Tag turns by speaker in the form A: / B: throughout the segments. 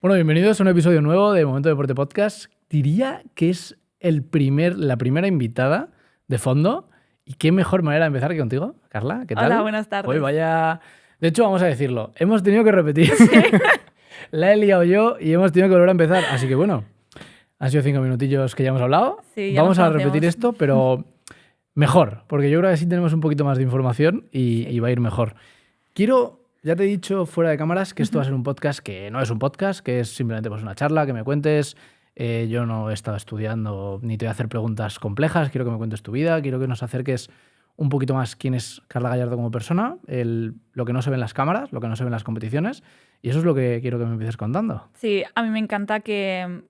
A: Bueno, bienvenidos a un episodio nuevo de Momento Deporte Podcast. Diría que es la primera invitada de fondo. Y qué mejor manera de empezar que contigo, Carla. ¿Qué tal?
B: Hola, buenas tardes.
A: Hoy vaya... De hecho, vamos a decirlo. Hemos tenido que repetir.
B: Sí.
A: La he liado yo y hemos tenido que volver a empezar. Así que bueno, han sido 5 minutillos que ya hemos hablado.
B: Sí, ya
A: Vamos
B: nos
A: a
B: conocemos.
A: repetir esto, pero mejor. Porque yo creo que así tenemos un poquito más de información y va a ir mejor. Ya te he dicho fuera de cámaras que esto va a ser un podcast que no es un podcast, que es simplemente pues una charla, que me cuentes. Yo no he estado estudiando ni te voy a hacer preguntas complejas, quiero que me cuentes tu vida, quiero que nos acerques un poquito más quién es Carla Gallardo como persona, lo que no se ve en las cámaras, lo que no se ve en las competiciones, y eso es lo que quiero que me empieces contando.
B: Sí, a mí me encanta que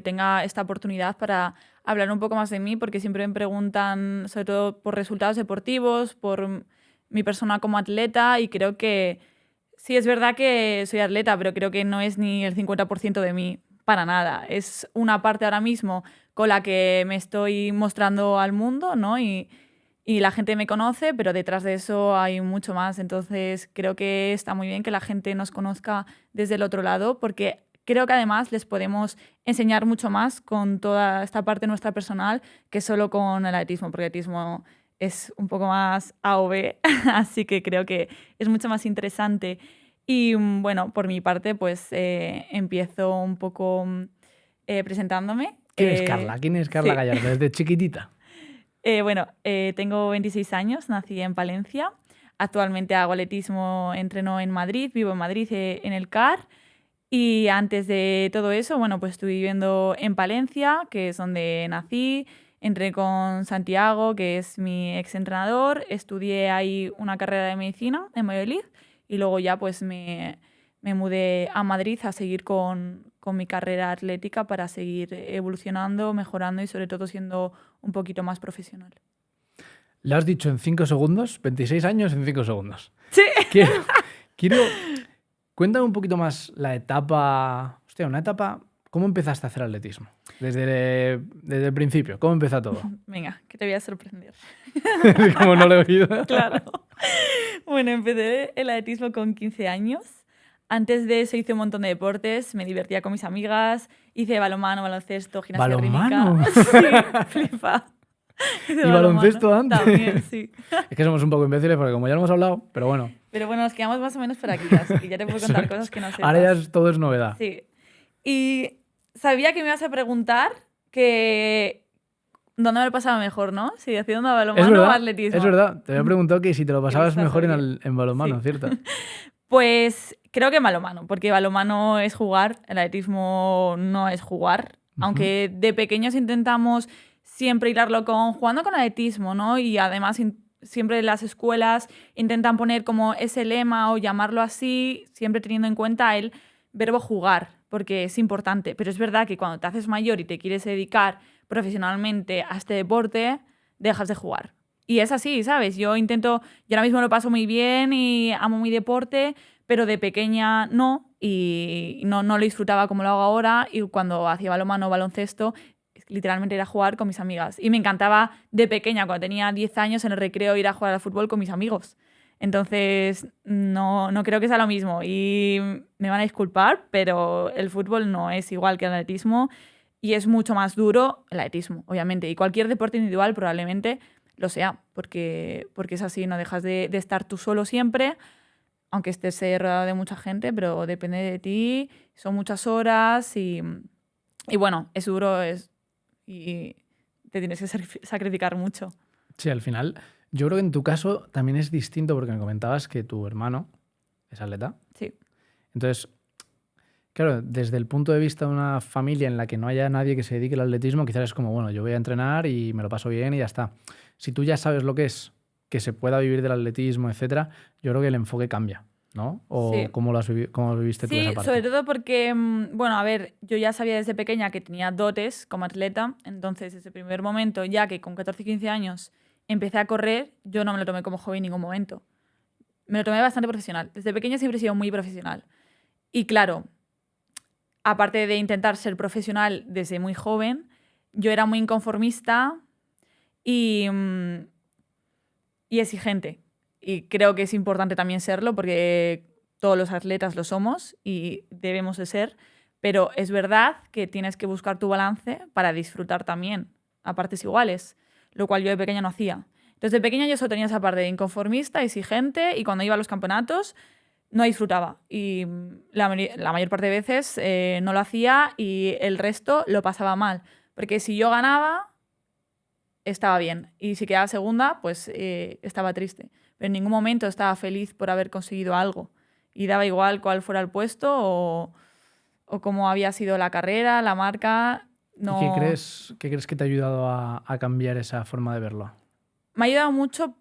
B: tenga esta oportunidad para hablar un poco más de mí, porque siempre me preguntan, sobre todo por resultados deportivos, por mi persona como atleta, y creo que sí, es verdad que soy atleta, pero creo que no es ni el 50% de mí, para nada. Es una parte ahora mismo con la que me estoy mostrando al mundo, ¿no? Y la gente me conoce, pero detrás de eso hay mucho más. Entonces creo que está muy bien que la gente nos conozca desde el otro lado, porque creo que además les podemos enseñar mucho más con toda esta parte nuestra personal que solo con el atletismo, porque el atletismo es un poco más A o B, así que creo que es mucho más interesante. Y bueno, por mi parte, pues empiezo un poco presentándome.
A: ¿Quién es Carla? ¿Quién es Carla
B: Sí.
A: Gallardo desde chiquitita?
B: Tengo 26 años, nací en Palencia. Actualmente hago atletismo, entreno en Madrid, vivo en Madrid en el CAR. Y antes de todo eso, bueno, pues estuve viviendo en Palencia, que es donde nací. Entré con Santiago, que es mi exentrenador. Estudié ahí una carrera de medicina en Valladolid. Y luego ya pues me mudé a Madrid a seguir con mi carrera atlética para seguir evolucionando, mejorando y sobre todo siendo un poquito más profesional.
A: Lo has dicho en 5 segundos, 26 años en 5 segundos.
B: Sí.
A: Quiero... Cuéntame un poquito más la etapa... Hostia, una etapa... ¿Cómo empezaste a hacer atletismo? Desde el principio, ¿cómo empezó todo?
B: Venga, que te voy a sorprender.
A: Como no lo he oído.
B: Claro. Bueno, empecé el atletismo con 15 años. Antes de eso hice un montón de deportes, me divertía con mis amigas, hice balonmano, baloncesto, gimnasia
A: ¿Balonmano?
B: rítmica. Sí, flipa.
A: ¿Y baloncesto antes?
B: También, sí.
A: Es que somos un poco imbéciles porque como ya lo hemos hablado, pero bueno.
B: Pero bueno, nos quedamos más o menos por aquí, así que ya te puedo contar cosas que no sepas.
A: Ahora todo es novedad.
B: Sí. Y sabía que me ibas a preguntar que dónde me lo pasaba mejor, ¿no? Si haciendo balonmano o atletismo.
A: Es verdad. Te había preguntado que si te lo pasabas
B: Qué
A: mejor
B: bien.
A: en balonmano,
B: Sí.
A: ¿cierto?
B: Pues creo que balonmano, porque balonmano es jugar, el atletismo no es jugar. Aunque de pequeños intentamos siempre hilarlo con jugando con atletismo, ¿no? Y además siempre las escuelas intentan poner como ese lema o llamarlo así, siempre teniendo en cuenta el verbo jugar, porque es importante. Pero es verdad que cuando te haces mayor y te quieres dedicar profesionalmente a este deporte, dejas de jugar. Y es así, ¿sabes? Yo ahora mismo lo paso muy bien y amo mi deporte, pero de pequeña no, y no lo disfrutaba como lo hago ahora, y cuando hacía balonmano o baloncesto, literalmente era jugar con mis amigas. Y me encantaba de pequeña, cuando tenía 10 años, en el recreo ir a jugar al fútbol con mis amigos. Entonces, no creo que sea lo mismo. Y me van a disculpar, pero el fútbol no es igual que el atletismo y es mucho más duro el atletismo, obviamente. Y cualquier deporte individual probablemente lo sea, porque es así, no dejas de estar tú solo siempre, aunque estés rodeado de mucha gente, pero depende de ti, son muchas horas y bueno, es duro y te tienes que sacrificar mucho.
A: Sí, al final, yo creo que en tu caso también es distinto porque me comentabas que tu hermano es atleta.
B: Sí.
A: Entonces, claro, desde el punto de vista de una familia en la que no haya nadie que se dedique al atletismo, quizás es como, bueno, yo voy a entrenar y me lo paso bien y ya está. Si tú ya sabes lo que es, que se pueda vivir del atletismo, etcétera, yo creo que el enfoque cambia, ¿no? ¿O
B: Sí.
A: cómo lo viviste tú esa
B: Sí,
A: parte?
B: sobre todo porque, bueno, a ver, yo ya sabía desde pequeña que tenía dotes como atleta, entonces desde el primer momento, ya que con 14 15 años empecé a correr, yo no me lo tomé como hobby en ningún momento. Me lo tomé bastante profesional. Desde pequeña siempre he sido muy profesional. Y claro, aparte de intentar ser profesional desde muy joven, yo era muy inconformista y exigente. Y creo que es importante también serlo porque todos los atletas lo somos y debemos de ser. Pero es verdad que tienes que buscar tu balance para disfrutar también a partes iguales, lo cual yo de pequeña no hacía. Entonces, de pequeña yo solo tenía esa parte de inconformista, exigente, y cuando iba a los campeonatos no disfrutaba. Y la mayor parte de veces no lo hacía y el resto lo pasaba mal. Porque si yo ganaba, estaba bien. Y si quedaba segunda, pues estaba triste. Pero en ningún momento estaba feliz por haber conseguido algo. Y daba igual cuál fuera el puesto o cómo había sido la carrera, la marca. No...
A: ¿Y qué crees que te ha ayudado a cambiar esa forma de verlo?
B: Me ha ayudado mucho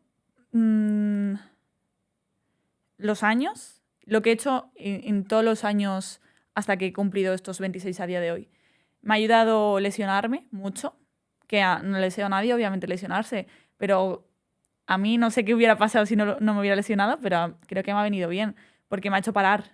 B: los años, lo que he hecho en todos los años hasta que he cumplido estos 26 a día de hoy. Me ha ayudado lesionarme mucho, que no le deseo a nadie, obviamente, lesionarse, pero a mí no sé qué hubiera pasado si no me hubiera lesionado, pero creo que me ha venido bien, porque me ha hecho parar,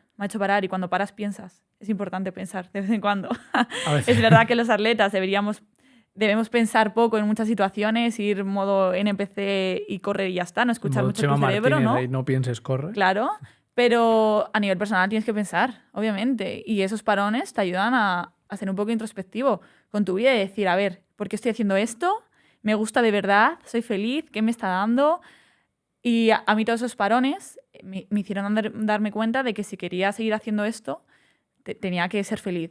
B: y cuando paras piensas. Es importante pensar de vez en cuando.
A: A veces.
B: Es verdad que los atletas debemos pensar poco en muchas situaciones, ir modo NPC y correr y ya está, no escuchar mucho tu cerebro, ¿no?
A: No pienses, corre.
B: Claro, pero a nivel personal tienes que pensar, obviamente, y esos parones te ayudan a ser un poco introspectivo con tu vida y decir, a ver, ¿por qué estoy haciendo esto? ¿Me gusta de verdad? ¿Soy feliz? ¿Qué me está dando? Y a mí todos esos parones me hicieron darme cuenta de que si quería seguir haciendo esto, tenía que ser feliz.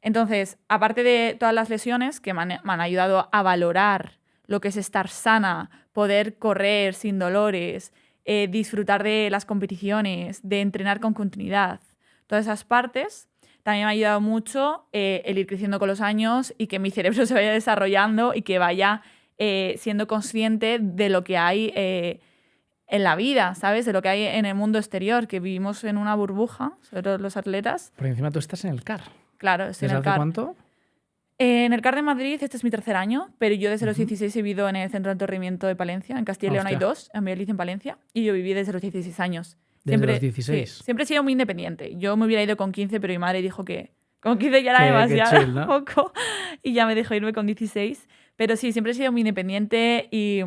B: Entonces, aparte de todas las lesiones que me han ayudado a valorar lo que es estar sana, poder correr sin dolores, disfrutar de las competiciones, de entrenar con continuidad, todas esas partes, también me ha ayudado mucho el ir creciendo con los años y que mi cerebro se vaya desarrollando y que vaya siendo consciente de lo que hay en la vida, ¿sabes? De lo que hay en el mundo exterior, que vivimos en una burbuja, sobre todo los atletas.
A: Por encima tú estás en el CAR.
B: Claro, estoy en el
A: ¿Desde
B: CAR.
A: hace cuánto?
B: En el CAR de Madrid, este es mi 3er año, pero yo desde los 16 he vivido en el Centro de Alto Rendimiento de Palencia. En Castilla y León hay 2, en Valladolid y en Palencia, y yo viví desde los 16 años.
A: Desde los 16.
B: Sí, siempre he sido muy independiente. Yo me hubiera ido con 15, pero mi madre dijo que con 15 ya era
A: Que
B: demasiado
A: chill, ¿no?
B: poco, y ya me dejó irme con 16. Pero sí, siempre he sido muy independiente y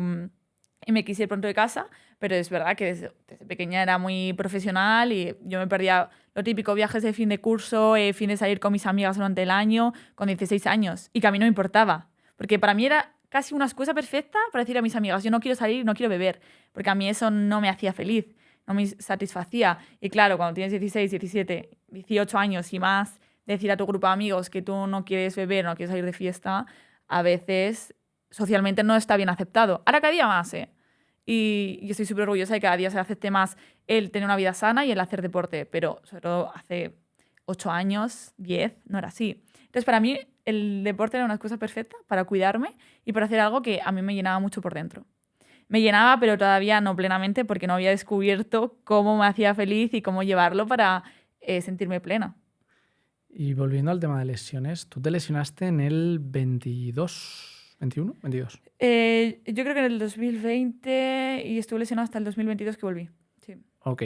B: me quise ir pronto de casa, pero es verdad que desde pequeña era muy profesional y yo me perdía lo típico, viajes de fin de curso, fin de salir con mis amigas durante el año, con 16 años, y que a mí no me importaba, porque para mí era casi una excusa perfecta para decir a mis amigas, yo no quiero salir, no quiero beber, porque a mí eso no me hacía feliz, no me satisfacía. Y claro, cuando tienes 16, 17, 18 años y más, decir a tu grupo de amigos que tú no quieres beber, no quieres salir de fiesta, a veces socialmente no está bien aceptado. Ahora cada día más, ¿eh? Y yo estoy súper orgullosa de que cada día se acepte más el tener una vida sana y el hacer deporte, pero sobre todo hace 8 años, 10, no era así. Entonces, para mí, el deporte era una excusa perfecta para cuidarme y para hacer algo que a mí me llenaba mucho por dentro. Me llenaba, pero todavía no plenamente, porque no había descubierto cómo me hacía feliz y cómo llevarlo para sentirme plena.
A: Y volviendo al tema de lesiones, tú te lesionaste en el 22, 21, 22.
B: Yo creo que en el 2020 y estuve lesionada hasta el 2022 que volví. Sí.
A: Ok.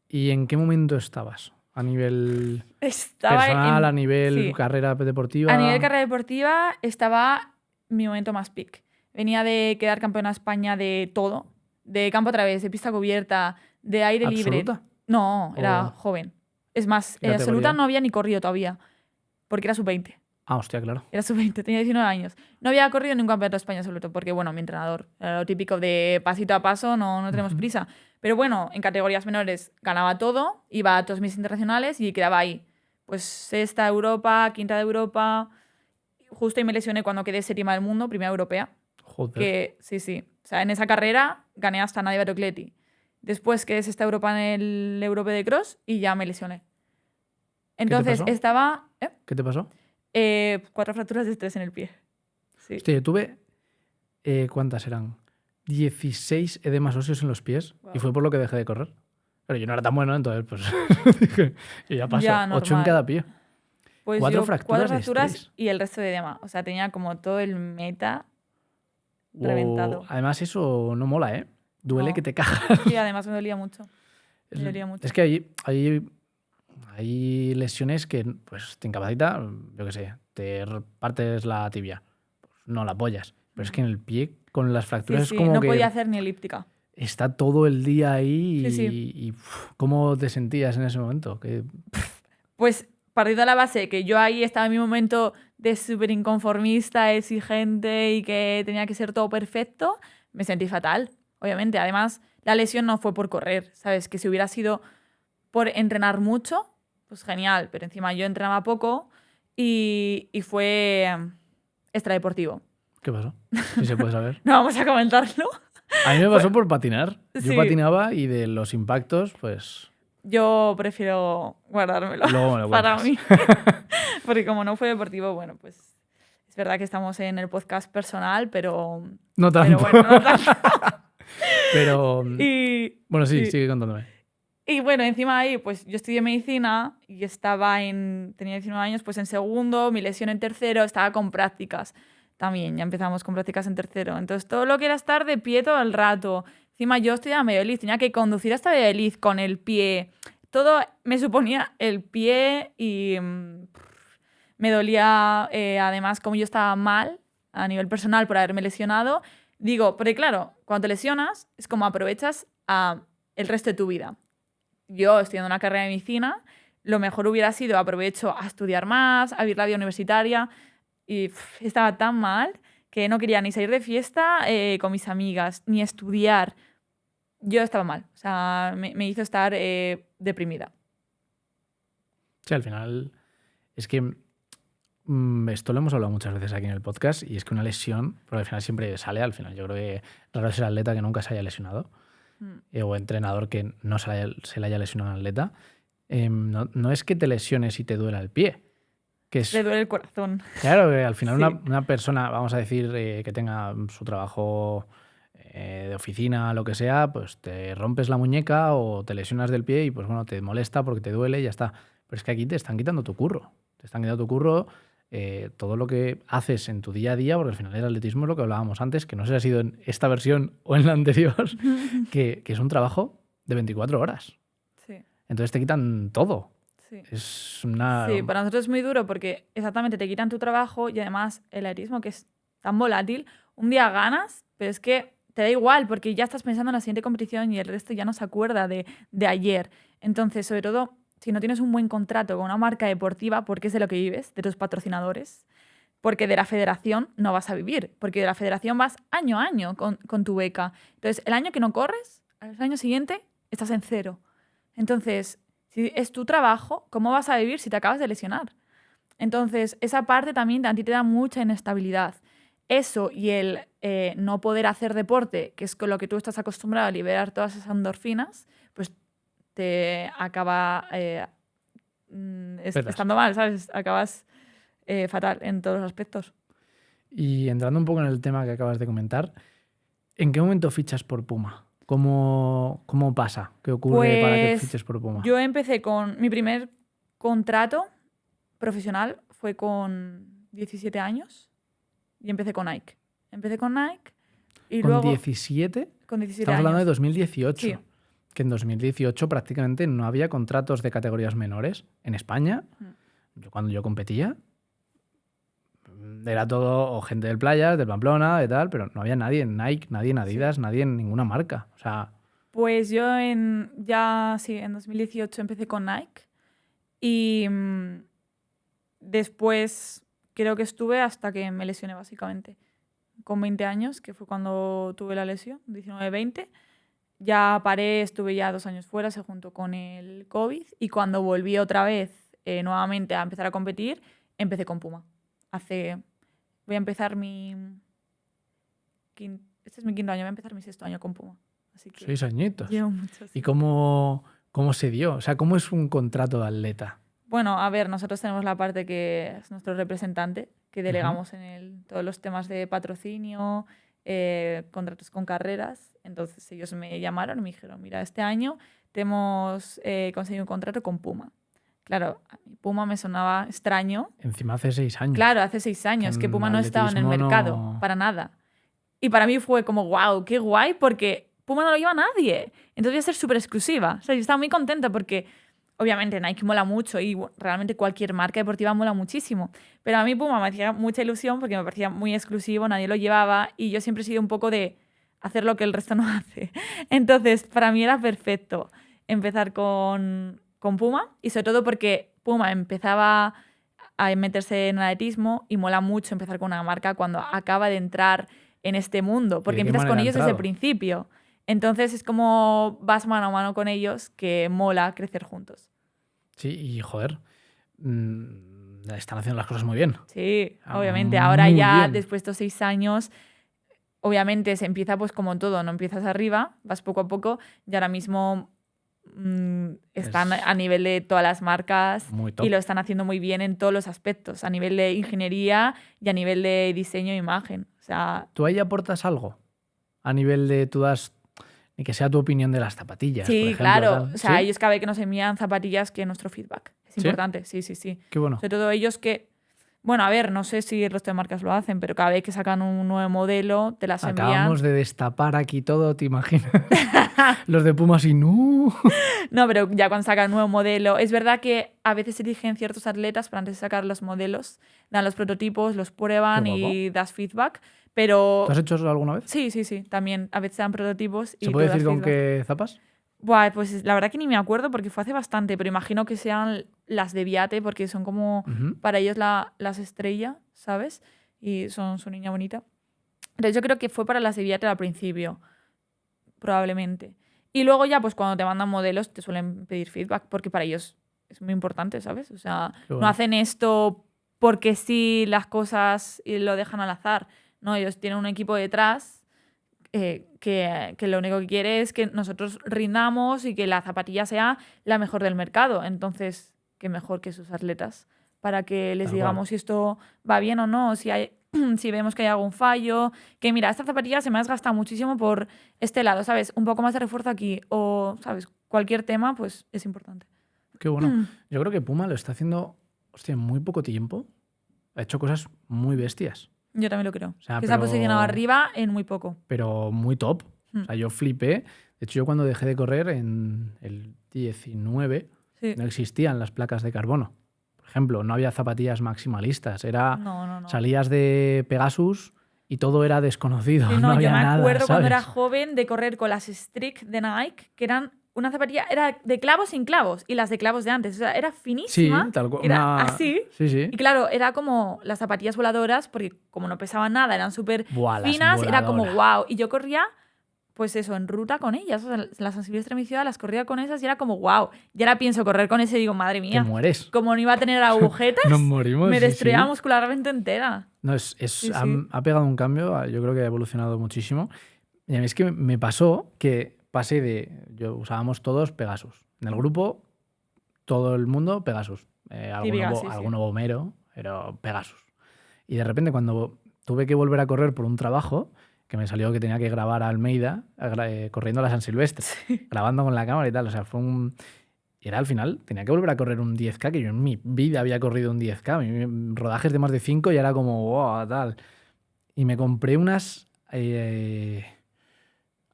A: ¿Y en qué momento estabas? ¿A nivel
B: Estaba
A: personal, a nivel
B: sí.
A: carrera deportiva?
B: A nivel carrera deportiva estaba mi momento más peak. Venía de quedar campeona de España de todo. De campo a través, de pista cubierta, de aire libre.
A: ¿Absoluta?
B: No, era joven. Es más, en absoluta no había ni corrido todavía, porque era sub-20.
A: Ah, hostia, claro.
B: Era sub-20, tenía 19 años. No había corrido en ningún campeonato de España absoluto, porque, bueno, mi entrenador, era lo típico de pasito a paso, no tenemos prisa. Pero bueno, en categorías menores ganaba todo, iba a todos mis internacionales y quedaba ahí. Pues sexta de Europa, quinta de Europa. Justo ahí me lesioné cuando quedé séptima del mundo, primera europea.
A: Joder.
B: Que sí. O sea, en esa carrera gané hasta Nadia Bertocletti. Después quedé sexta Europa en el Europe de Cross y ya me lesioné. Entonces estaba...
A: ¿Qué te pasó?
B: 4 fracturas de estrés en el pie. Sí.
A: Hostia, yo tuve... ¿cuántas eran? 16 edemas óseos en los pies. Wow. Y fue por lo que dejé de correr. Pero yo no era tan bueno, entonces pues dije, y ya pasó.
B: Ya,
A: 8 en cada pie.
B: Pues
A: 4 fracturas
B: y el resto de edema. O sea, tenía como todo el meta reventado.
A: Además eso no mola, ¿eh? Duele que te cagas.
B: Sí, además me dolía mucho.
A: Es que hay lesiones que pues, te incapacita, yo qué sé, te partes la tibia. Pues no la apoyas. Pero es que en el pie, con las fracturas, es como
B: no
A: que...
B: No podía hacer ni elíptica.
A: Está todo el día ahí y ¿cómo te sentías en ese momento?
B: Pues partiendo de la base de que yo ahí estaba en mi momento de súper inconformista, exigente y que tenía que ser todo perfecto, me sentí fatal, obviamente. Además, la lesión no fue por correr, ¿sabes? Que si hubiera sido por entrenar mucho, pues genial. Pero encima yo entrenaba poco y fue extradeportivo.
A: ¿Qué pasó? Si se puede saber.
B: No vamos a comentarlo.
A: A mí me pasó por patinar. Yo
B: Sí.
A: patinaba y de los impactos, pues...
B: Yo prefiero guardármelo
A: Luego me lo
B: para
A: cuentas.
B: mí. Porque como no fue deportivo, bueno, pues es verdad que estamos en el podcast personal, pero
A: No tanto.
B: bueno, no tanto.
A: Pero...
B: Y,
A: Bueno, sí,
B: y-
A: sigue contándome.
B: y bueno, encima ahí, pues yo estudié medicina y tenía 19 años, pues en segundo, mi lesión en tercero, estaba con prácticas también, ya empezamos con prácticas en tercero. Entonces todo lo que era estar de pie todo el rato. Encima yo estudiaba Valladolid, tenía que conducir hasta Valladolid con el pie. Todo me suponía el pie y me dolía, además, como yo estaba mal a nivel personal por haberme lesionado. Digo, porque claro, cuando te lesionas es como aprovechas el resto de tu vida. Yo estudiando una carrera de medicina, lo mejor hubiera sido aprovecho a estudiar más, a vivir la vida universitaria y estaba tan mal que no quería ni salir de fiesta con mis amigas, ni estudiar. Yo estaba mal, o sea, me hizo estar deprimida.
A: Sí, al final es que esto lo hemos hablado muchas veces aquí en el podcast y es que una lesión, porque al final siempre sale, al final yo creo que raro es el atleta que nunca se haya lesionado o entrenador que no se le haya lesionado al atleta. No es que te lesiones y te duela el pie. Que es,
B: Le duele el corazón.
A: claro, que al final
B: Sí.
A: una persona, vamos a decir, que tenga su trabajo de oficina, lo que sea, pues te rompes la muñeca o te lesionas del pie y pues bueno, te molesta porque te duele y ya está. Pero es que aquí te están quitando tu curro. Te están quitando tu curro, todo lo que haces en tu día a día, porque al final el atletismo es lo que hablábamos antes, que no sé si ha sido en esta versión o en la anterior, que es un trabajo de 24 horas.
B: Sí,
A: Entonces te quitan todo.
B: sí.
A: Es una...
B: Sí, para nosotros es muy duro porque exactamente te quitan tu trabajo y además el atletismo, que es tan volátil, un día ganas, pero es que te da igual porque ya estás pensando en la siguiente competición y el resto ya no se acuerda de ayer. Entonces, sobre todo, si no tienes un buen contrato con una marca deportiva, porque es de lo que vives, de tus patrocinadores, porque de la federación no vas a vivir, porque de la federación vas año a año con tu beca. Entonces, el año que no corres, al año siguiente estás en cero. Entonces, si es tu trabajo, ¿cómo vas a vivir si te acabas de lesionar? Entonces, esa parte también a ti te da mucha inestabilidad. Eso y el no poder hacer deporte, que es con lo que tú estás acostumbrado a liberar todas esas endorfinas, pues te acaba
A: Petas.
B: estando mal, ¿sabes? Acabas fatal en todos los aspectos.
A: Y entrando un poco en el tema que acabas de comentar, ¿en qué momento fichas por Puma? ¿Cómo pasa? ¿Qué ocurre para que
B: Pues
A: fiches por Puma?
B: yo empecé con mi primer contrato profesional fue con 17 años y empecé con Nike. Empecé con Nike y
A: ¿Con
B: luego
A: 17?
B: con 17
A: Estamos hablando de
B: años.
A: 2018.
B: Sí.
A: Que en 2018 prácticamente no había contratos de categorías menores en España. Cuando yo competía, era todo o gente del Playas, del Pamplona, de tal, pero no había nadie en Nike, nadie en Adidas, nadie en ninguna marca. O sea,
B: Pues yo en 2018 empecé con Nike y después creo que estuve hasta que me lesioné básicamente. Con 20 años, que fue cuando tuve la lesión, 19-20. Ya paré, estuve ya 2 años fuera, se juntó con el COVID y cuando volví otra vez nuevamente a empezar a competir, empecé con Puma. Voy a empezar este es mi 5.º año, voy a empezar mi 6.º año con Puma. Así que
A: 6 añitos.
B: llevo muchos.
A: ¿Y cómo se dio? O sea, ¿cómo es un contrato de atleta?
B: Bueno, a ver, nosotros tenemos la parte que es nuestro representante, que delegamos en todos los temas de patrocinio, contratos con carreras. Entonces ellos me llamaron y me dijeron, mira, este año te hemos conseguido un contrato con Puma. Claro, a mí Puma me sonaba extraño.
A: Encima hace 6 años.
B: Claro, hace 6 años que
A: en
B: Puma no estaba en el
A: atletismo
B: mercado,
A: no-
B: para nada. Y para mí fue como, wow, qué guay, porque Puma no lo lleva nadie. Entonces voy a ser súper exclusiva. O sea, yo estaba muy contenta porque, obviamente, Nike mola mucho y realmente cualquier marca deportiva mola muchísimo. Pero a mí Puma me hacía mucha ilusión porque me parecía muy exclusivo, nadie lo llevaba y yo siempre he sido un poco de hacer lo que el resto no hace. Entonces, para mí era perfecto empezar con Puma y sobre todo porque Puma empezaba a meterse en el atletismo y mola mucho empezar con una marca cuando acaba de entrar en este mundo, porque empiezas con ellos desde el principio. Entonces es como vas mano a mano con ellos, que mola crecer juntos.
A: Sí, y joder, están haciendo las cosas muy bien.
B: Sí, obviamente. Ahora
A: muy
B: ya,
A: bien.
B: después de estos 6 años, obviamente se empieza pues como todo, no empiezas arriba, vas poco a poco y ahora mismo están a nivel de todas las marcas
A: muy top.
B: Y lo están haciendo muy bien en todos los aspectos, a nivel de ingeniería y a nivel de diseño e imagen. O sea,
A: ¿Tú ahí aportas algo? A nivel de tú das, ni que sea tu opinión de las zapatillas,
B: sí,
A: por ejemplo.
B: claro.
A: Tal.
B: O sea,
A: ¿Sí?
B: ellos cada vez que nos envían zapatillas que nuestro feedback. Es
A: ¿Sí?
B: importante, sí, sí, sí.
A: Qué bueno.
B: Sobre todo ellos que... Bueno, a ver, no sé si el resto de marcas lo hacen, pero cada vez que sacan un nuevo modelo, te las envían.
A: Acabamos de destapar aquí todo, ¿te imaginas? Los de Puma así, no.
B: No, pero ya cuando sacan un nuevo modelo, es verdad que a veces eligen ciertos atletas para antes de sacar los modelos, dan los prototipos, los prueban
A: Qué guapo.
B: y das feedback, pero...
A: ¿Tú has hecho eso alguna vez?
B: Sí, sí, sí, también a veces dan prototipos y
A: ¿Se puede
B: tú das
A: decir con
B: feedback.
A: qué zapas?
B: Buah, pues la verdad que ni me acuerdo porque fue hace bastante, pero imagino que sean las de Viate porque son como para ellos las estrellas, ¿sabes? Y son su niña bonita. Entonces yo creo que fue para las de Viate al principio, probablemente. Y luego ya, pues cuando te mandan modelos te suelen pedir feedback porque para ellos es muy importante, ¿sabes? O sea,
A: Bueno.
B: no hacen esto porque sí las cosas y lo dejan al azar. No, ellos tienen un equipo detrás que lo único que quiere es que nosotros rindamos y que la zapatilla sea la mejor del mercado. Entonces, qué mejor que sus atletas para que les digamos si esto va bien o no, si vemos que hay algún fallo, que mira, esta zapatilla se me ha desgastado muchísimo por este lado, ¿sabes? Un poco más de refuerzo aquí o, ¿sabes? Cualquier tema, pues es importante.
A: Qué bueno. Yo creo que Puma lo está haciendo, hostia, en muy poco tiempo. Ha hecho cosas muy bestias.
B: Yo también lo creo.
A: O sea,
B: que se ha posicionado arriba en muy poco.
A: Pero muy top. O sea, yo flipé. De hecho, yo cuando dejé de correr en el 19, no existían las placas de carbono. Por ejemplo, no había zapatillas maximalistas.
B: No.
A: Salías de Pegasus y todo era desconocido.
B: Sí,
A: no había
B: yo me
A: nada,
B: acuerdo cuando
A: ¿sabes?
B: era joven de correr con las Strict de Nike, que eran una zapatilla, era de clavos sin clavos, y las de clavos de antes. O sea, era finísima.
A: Sí, tal cual.
B: Era así.
A: Sí.
B: Y claro, era como las zapatillas voladoras, porque como no pesaban nada, eran súper finas, era como wow. Y yo corría, pues eso, en ruta con ellas. O sea, las San Silvestre en mi ciudad las corría con esas y era como wow. Y ahora pienso correr con ese y digo, madre mía.
A: Te mueres.
B: Como no iba a tener agujetas,
A: nos morimos.
B: me destruía muscularmente entera.
A: No, ha pegado un cambio, yo creo que ha evolucionado muchísimo. Y a mí es que me pasó que pasé usábamos todos Pegasus. En el grupo, todo el mundo Pegasus. Alguno Bomero, pero Pegasus. Y de repente cuando tuve que volver a correr por un trabajo, que me salió que tenía que grabar a Almeida, corriendo a la San Silvestre, grabando con la cámara y tal, o sea, y era al final, tenía que volver a correr un 10K, que yo en mi vida había corrido un 10K, rodajes de más de 5 y era como, wow, tal. Y me compré unas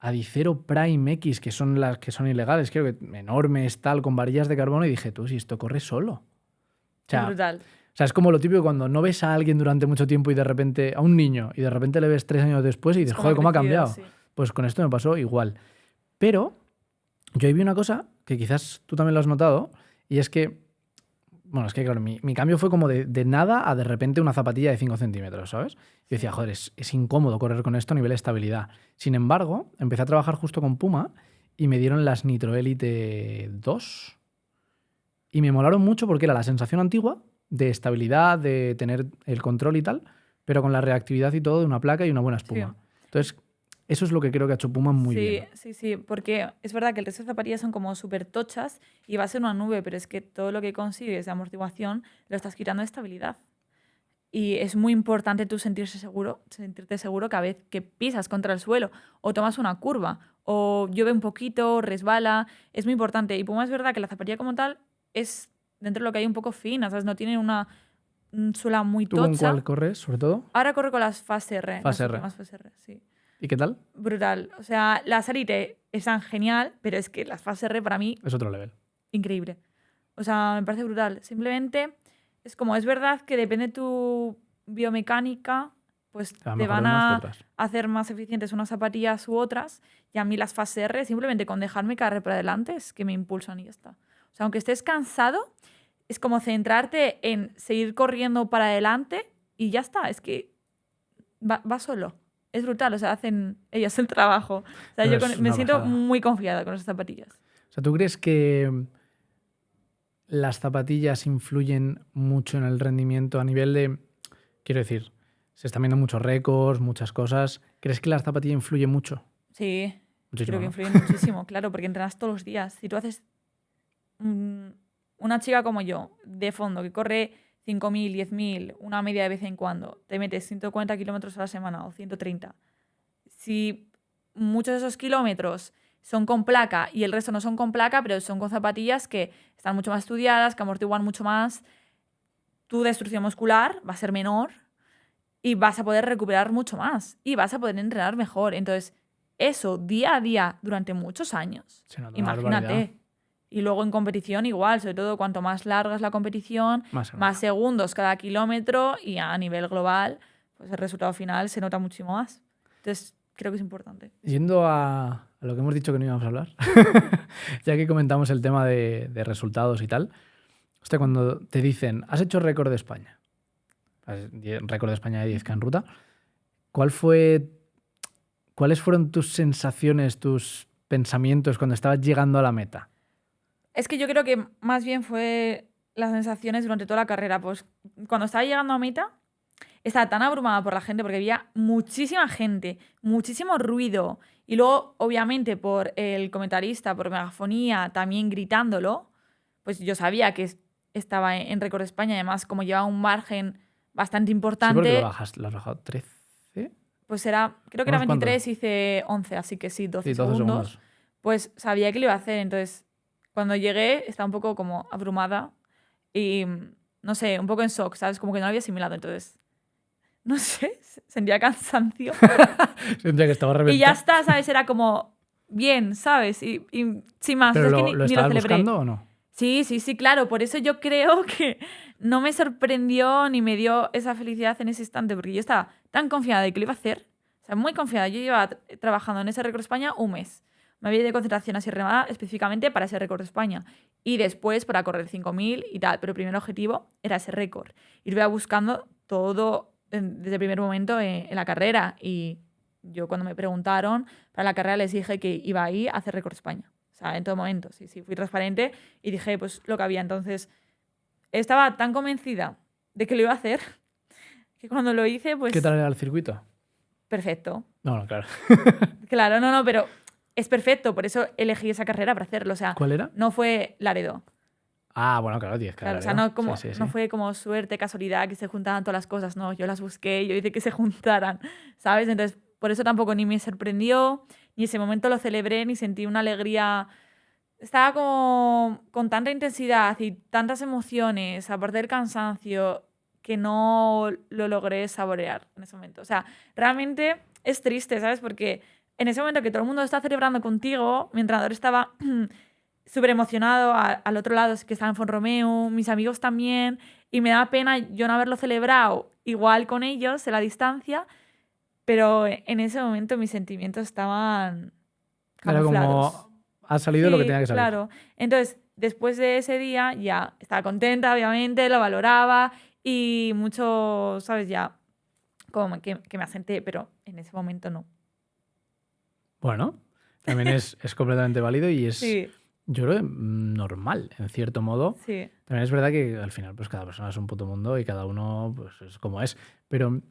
A: Adicero Prime X, que son las que son ilegales, creo que enormes, tal, con varillas de carbono, y dije, tú, si esto corre solo. O sea,
B: es brutal.
A: O sea, es como lo típico cuando no ves a alguien durante mucho tiempo y de repente, a un niño, y de repente le ves 3 años después y dices, joder, ¿cómo ha cambiado?
B: Sí.
A: Pues con esto me pasó igual. Pero yo ahí vi una cosa que quizás tú también lo has notado, y es que, bueno, es que claro, mi cambio fue como de nada a de repente una zapatilla de 5 centímetros, ¿sabes? Yo decía, joder, es incómodo correr con esto a nivel de estabilidad. Sin embargo, empecé a trabajar justo con Puma y me dieron las Nitro Elite 2 y me molaron mucho porque era la sensación antigua de estabilidad, de tener el control y tal, pero con la reactividad y todo de una placa y una buena espuma. Sí. Entonces, eso es lo que creo que ha hecho Puma muy bien.
B: Sí, porque es verdad que el resto de zapatillas son como súper tochas y va a ser una nube, pero es que todo lo que consigues de amortiguación lo estás quitando de estabilidad. Y es muy importante tú sentirte seguro cada vez que pisas contra el suelo o tomas una curva o llueve un poquito, resbala. Es muy importante. Y Puma es verdad que la zapatilla como tal es dentro de lo que hay un poco fina, ¿sabes? No tiene una suela muy tocha.
A: ¿Tú con cuál corres, sobre todo?
B: Ahora corro con las Fast R.
A: Fast R.
B: Sí.
A: ¿Y qué tal?
B: Brutal. O sea, las Elite están genial, pero es que las Fast R para mí...
A: Es otro level.
B: Increíble. O sea, me parece brutal. Simplemente es como, es verdad que depende de tu biomecánica, pues te van a hacer más eficientes unas zapatillas u otras. Y a mí las Fast R, simplemente con dejarme caer para adelante, es que me impulsan y ya está. O sea, aunque estés cansado, es como centrarte en seguir corriendo para adelante y ya está. Es que va solo. Es brutal, o sea, hacen ellas el trabajo. O sea,
A: Pero
B: yo
A: es
B: me
A: una
B: siento
A: pasada.
B: muy confiada con esas zapatillas.
A: O sea, ¿tú crees que las zapatillas influyen mucho en el rendimiento a nivel de, quiero decir, se están viendo muchos récords, muchas cosas? ¿Crees que las zapatillas influyen mucho?
B: Sí,
A: Muchísimo,
B: creo que
A: ¿no?
B: influyen muchísimo, claro, porque entrenas todos los días. Si tú haces una chica como yo, de fondo, que corre 5.000, 10.000, una media de vez en cuando, te metes 140 kilómetros a la semana o 130. Si muchos de esos kilómetros son con placa y el resto no son con placa, pero son con zapatillas que están mucho más estudiadas, que amortiguan mucho más, tu destrucción muscular va a ser menor y vas a poder recuperar mucho más y vas a poder entrenar mejor. Entonces, eso día a día durante muchos años,
A: Se nota una barbaridad.
B: imagínate. Y luego en competición igual, sobre todo cuanto más larga es la competición,
A: Más se
B: más
A: nota.
B: segundos cada kilómetro y a nivel global, pues el resultado final se nota muchísimo más. Entonces, creo que es importante.
A: Yendo a lo que hemos dicho que no íbamos a hablar, ya que comentamos el tema de resultados y tal, hostia, cuando te dicen, has hecho récord de España, récord de España de 10K en ruta, ¿cuáles fueron tus sensaciones, tus pensamientos cuando estabas llegando a la meta?
B: Es que yo creo que más bien fue las sensaciones durante toda la carrera. Pues cuando estaba llegando a meta, estaba tan abrumada por la gente porque había muchísima gente, muchísimo ruido. Y luego, obviamente, por el comentarista, por megafonía, también gritándolo, pues yo sabía que estaba en récord de España. Además, como llevaba un margen bastante
A: Sí, porque lo
B: importante,
A: has bajado 13,
B: pues creo que era
A: ¿unos cuántos?
B: 23, hice 11, así que sí, 12
A: Sí, 12
B: segundos.
A: segundos.
B: Pues sabía que lo iba a hacer. Entonces, cuando llegué, estaba un poco como abrumada y, no sé, un poco en shock, ¿sabes? Como que no lo había asimilado. Entonces, no sé, sentía cansancio.
A: Sentía que estaba
B: Y ya
A: reventado.
B: está, ¿sabes? Era como bien, ¿sabes? Y sin más,
A: ¿Pero
B: es que
A: lo
B: ni lo
A: estabas
B: celebré.
A: buscando o no?
B: Sí, sí, sí, claro. Por eso yo creo que no me sorprendió ni me dio esa felicidad en ese instante, porque yo estaba tan confiada de que lo iba a hacer. O sea, muy confiada. Yo llevaba trabajando en ese récord de España un mes. Me había ido de concentración así remada específicamente para ese récord de España. Y después para correr 5.000 y tal. Pero el primer objetivo era ese récord. Ir buscando todo desde el primer momento en la carrera. Y yo cuando me preguntaron para la carrera les dije que iba ahí a hacer récord de España. O sea, en todo momento. Sí, sí, fui transparente y dije pues lo que había. Entonces, estaba tan convencida de que lo iba a hacer que cuando lo hice, pues
A: ¿Qué tal era el circuito?
B: perfecto.
A: No, claro.
B: Claro, no, pero es perfecto. Por eso elegí esa carrera para hacerlo. O sea,
A: ¿Cuál era?
B: no fue Laredo.
A: Ah, bueno, claro, 10K.
B: Claro, o sea,
A: Laredo.
B: no fue como suerte, casualidad, que se juntaban todas las cosas. No, yo las busqué, yo hice que se juntaran, ¿sabes? Entonces, por eso tampoco ni me sorprendió, ni ese momento lo celebré, ni sentí una alegría. Estaba como con tanta intensidad y tantas emociones, aparte del cansancio, que no lo logré saborear en ese momento. O sea, realmente es triste, ¿sabes? Porque en ese momento que todo el mundo está celebrando contigo, mi entrenador estaba súper emocionado, al otro lado que estaba en Font-Romeu, mis amigos también, y me da pena yo no haberlo celebrado igual con ellos en la distancia, pero en ese momento mis sentimientos estaban
A: Era
B: camuflados.
A: como, ha salido lo que tenía que salir.
B: Claro. Entonces, después de ese día ya estaba contenta, obviamente, lo valoraba y mucho, ¿sabes? Ya como que me asenté, pero en ese momento no.
A: Bueno, también es completamente válido y es,
B: Sí,
A: yo creo, normal, en cierto modo.
B: sí.
A: También es verdad que al final, pues cada persona es un puto mundo y cada uno pues, es como es. Pero,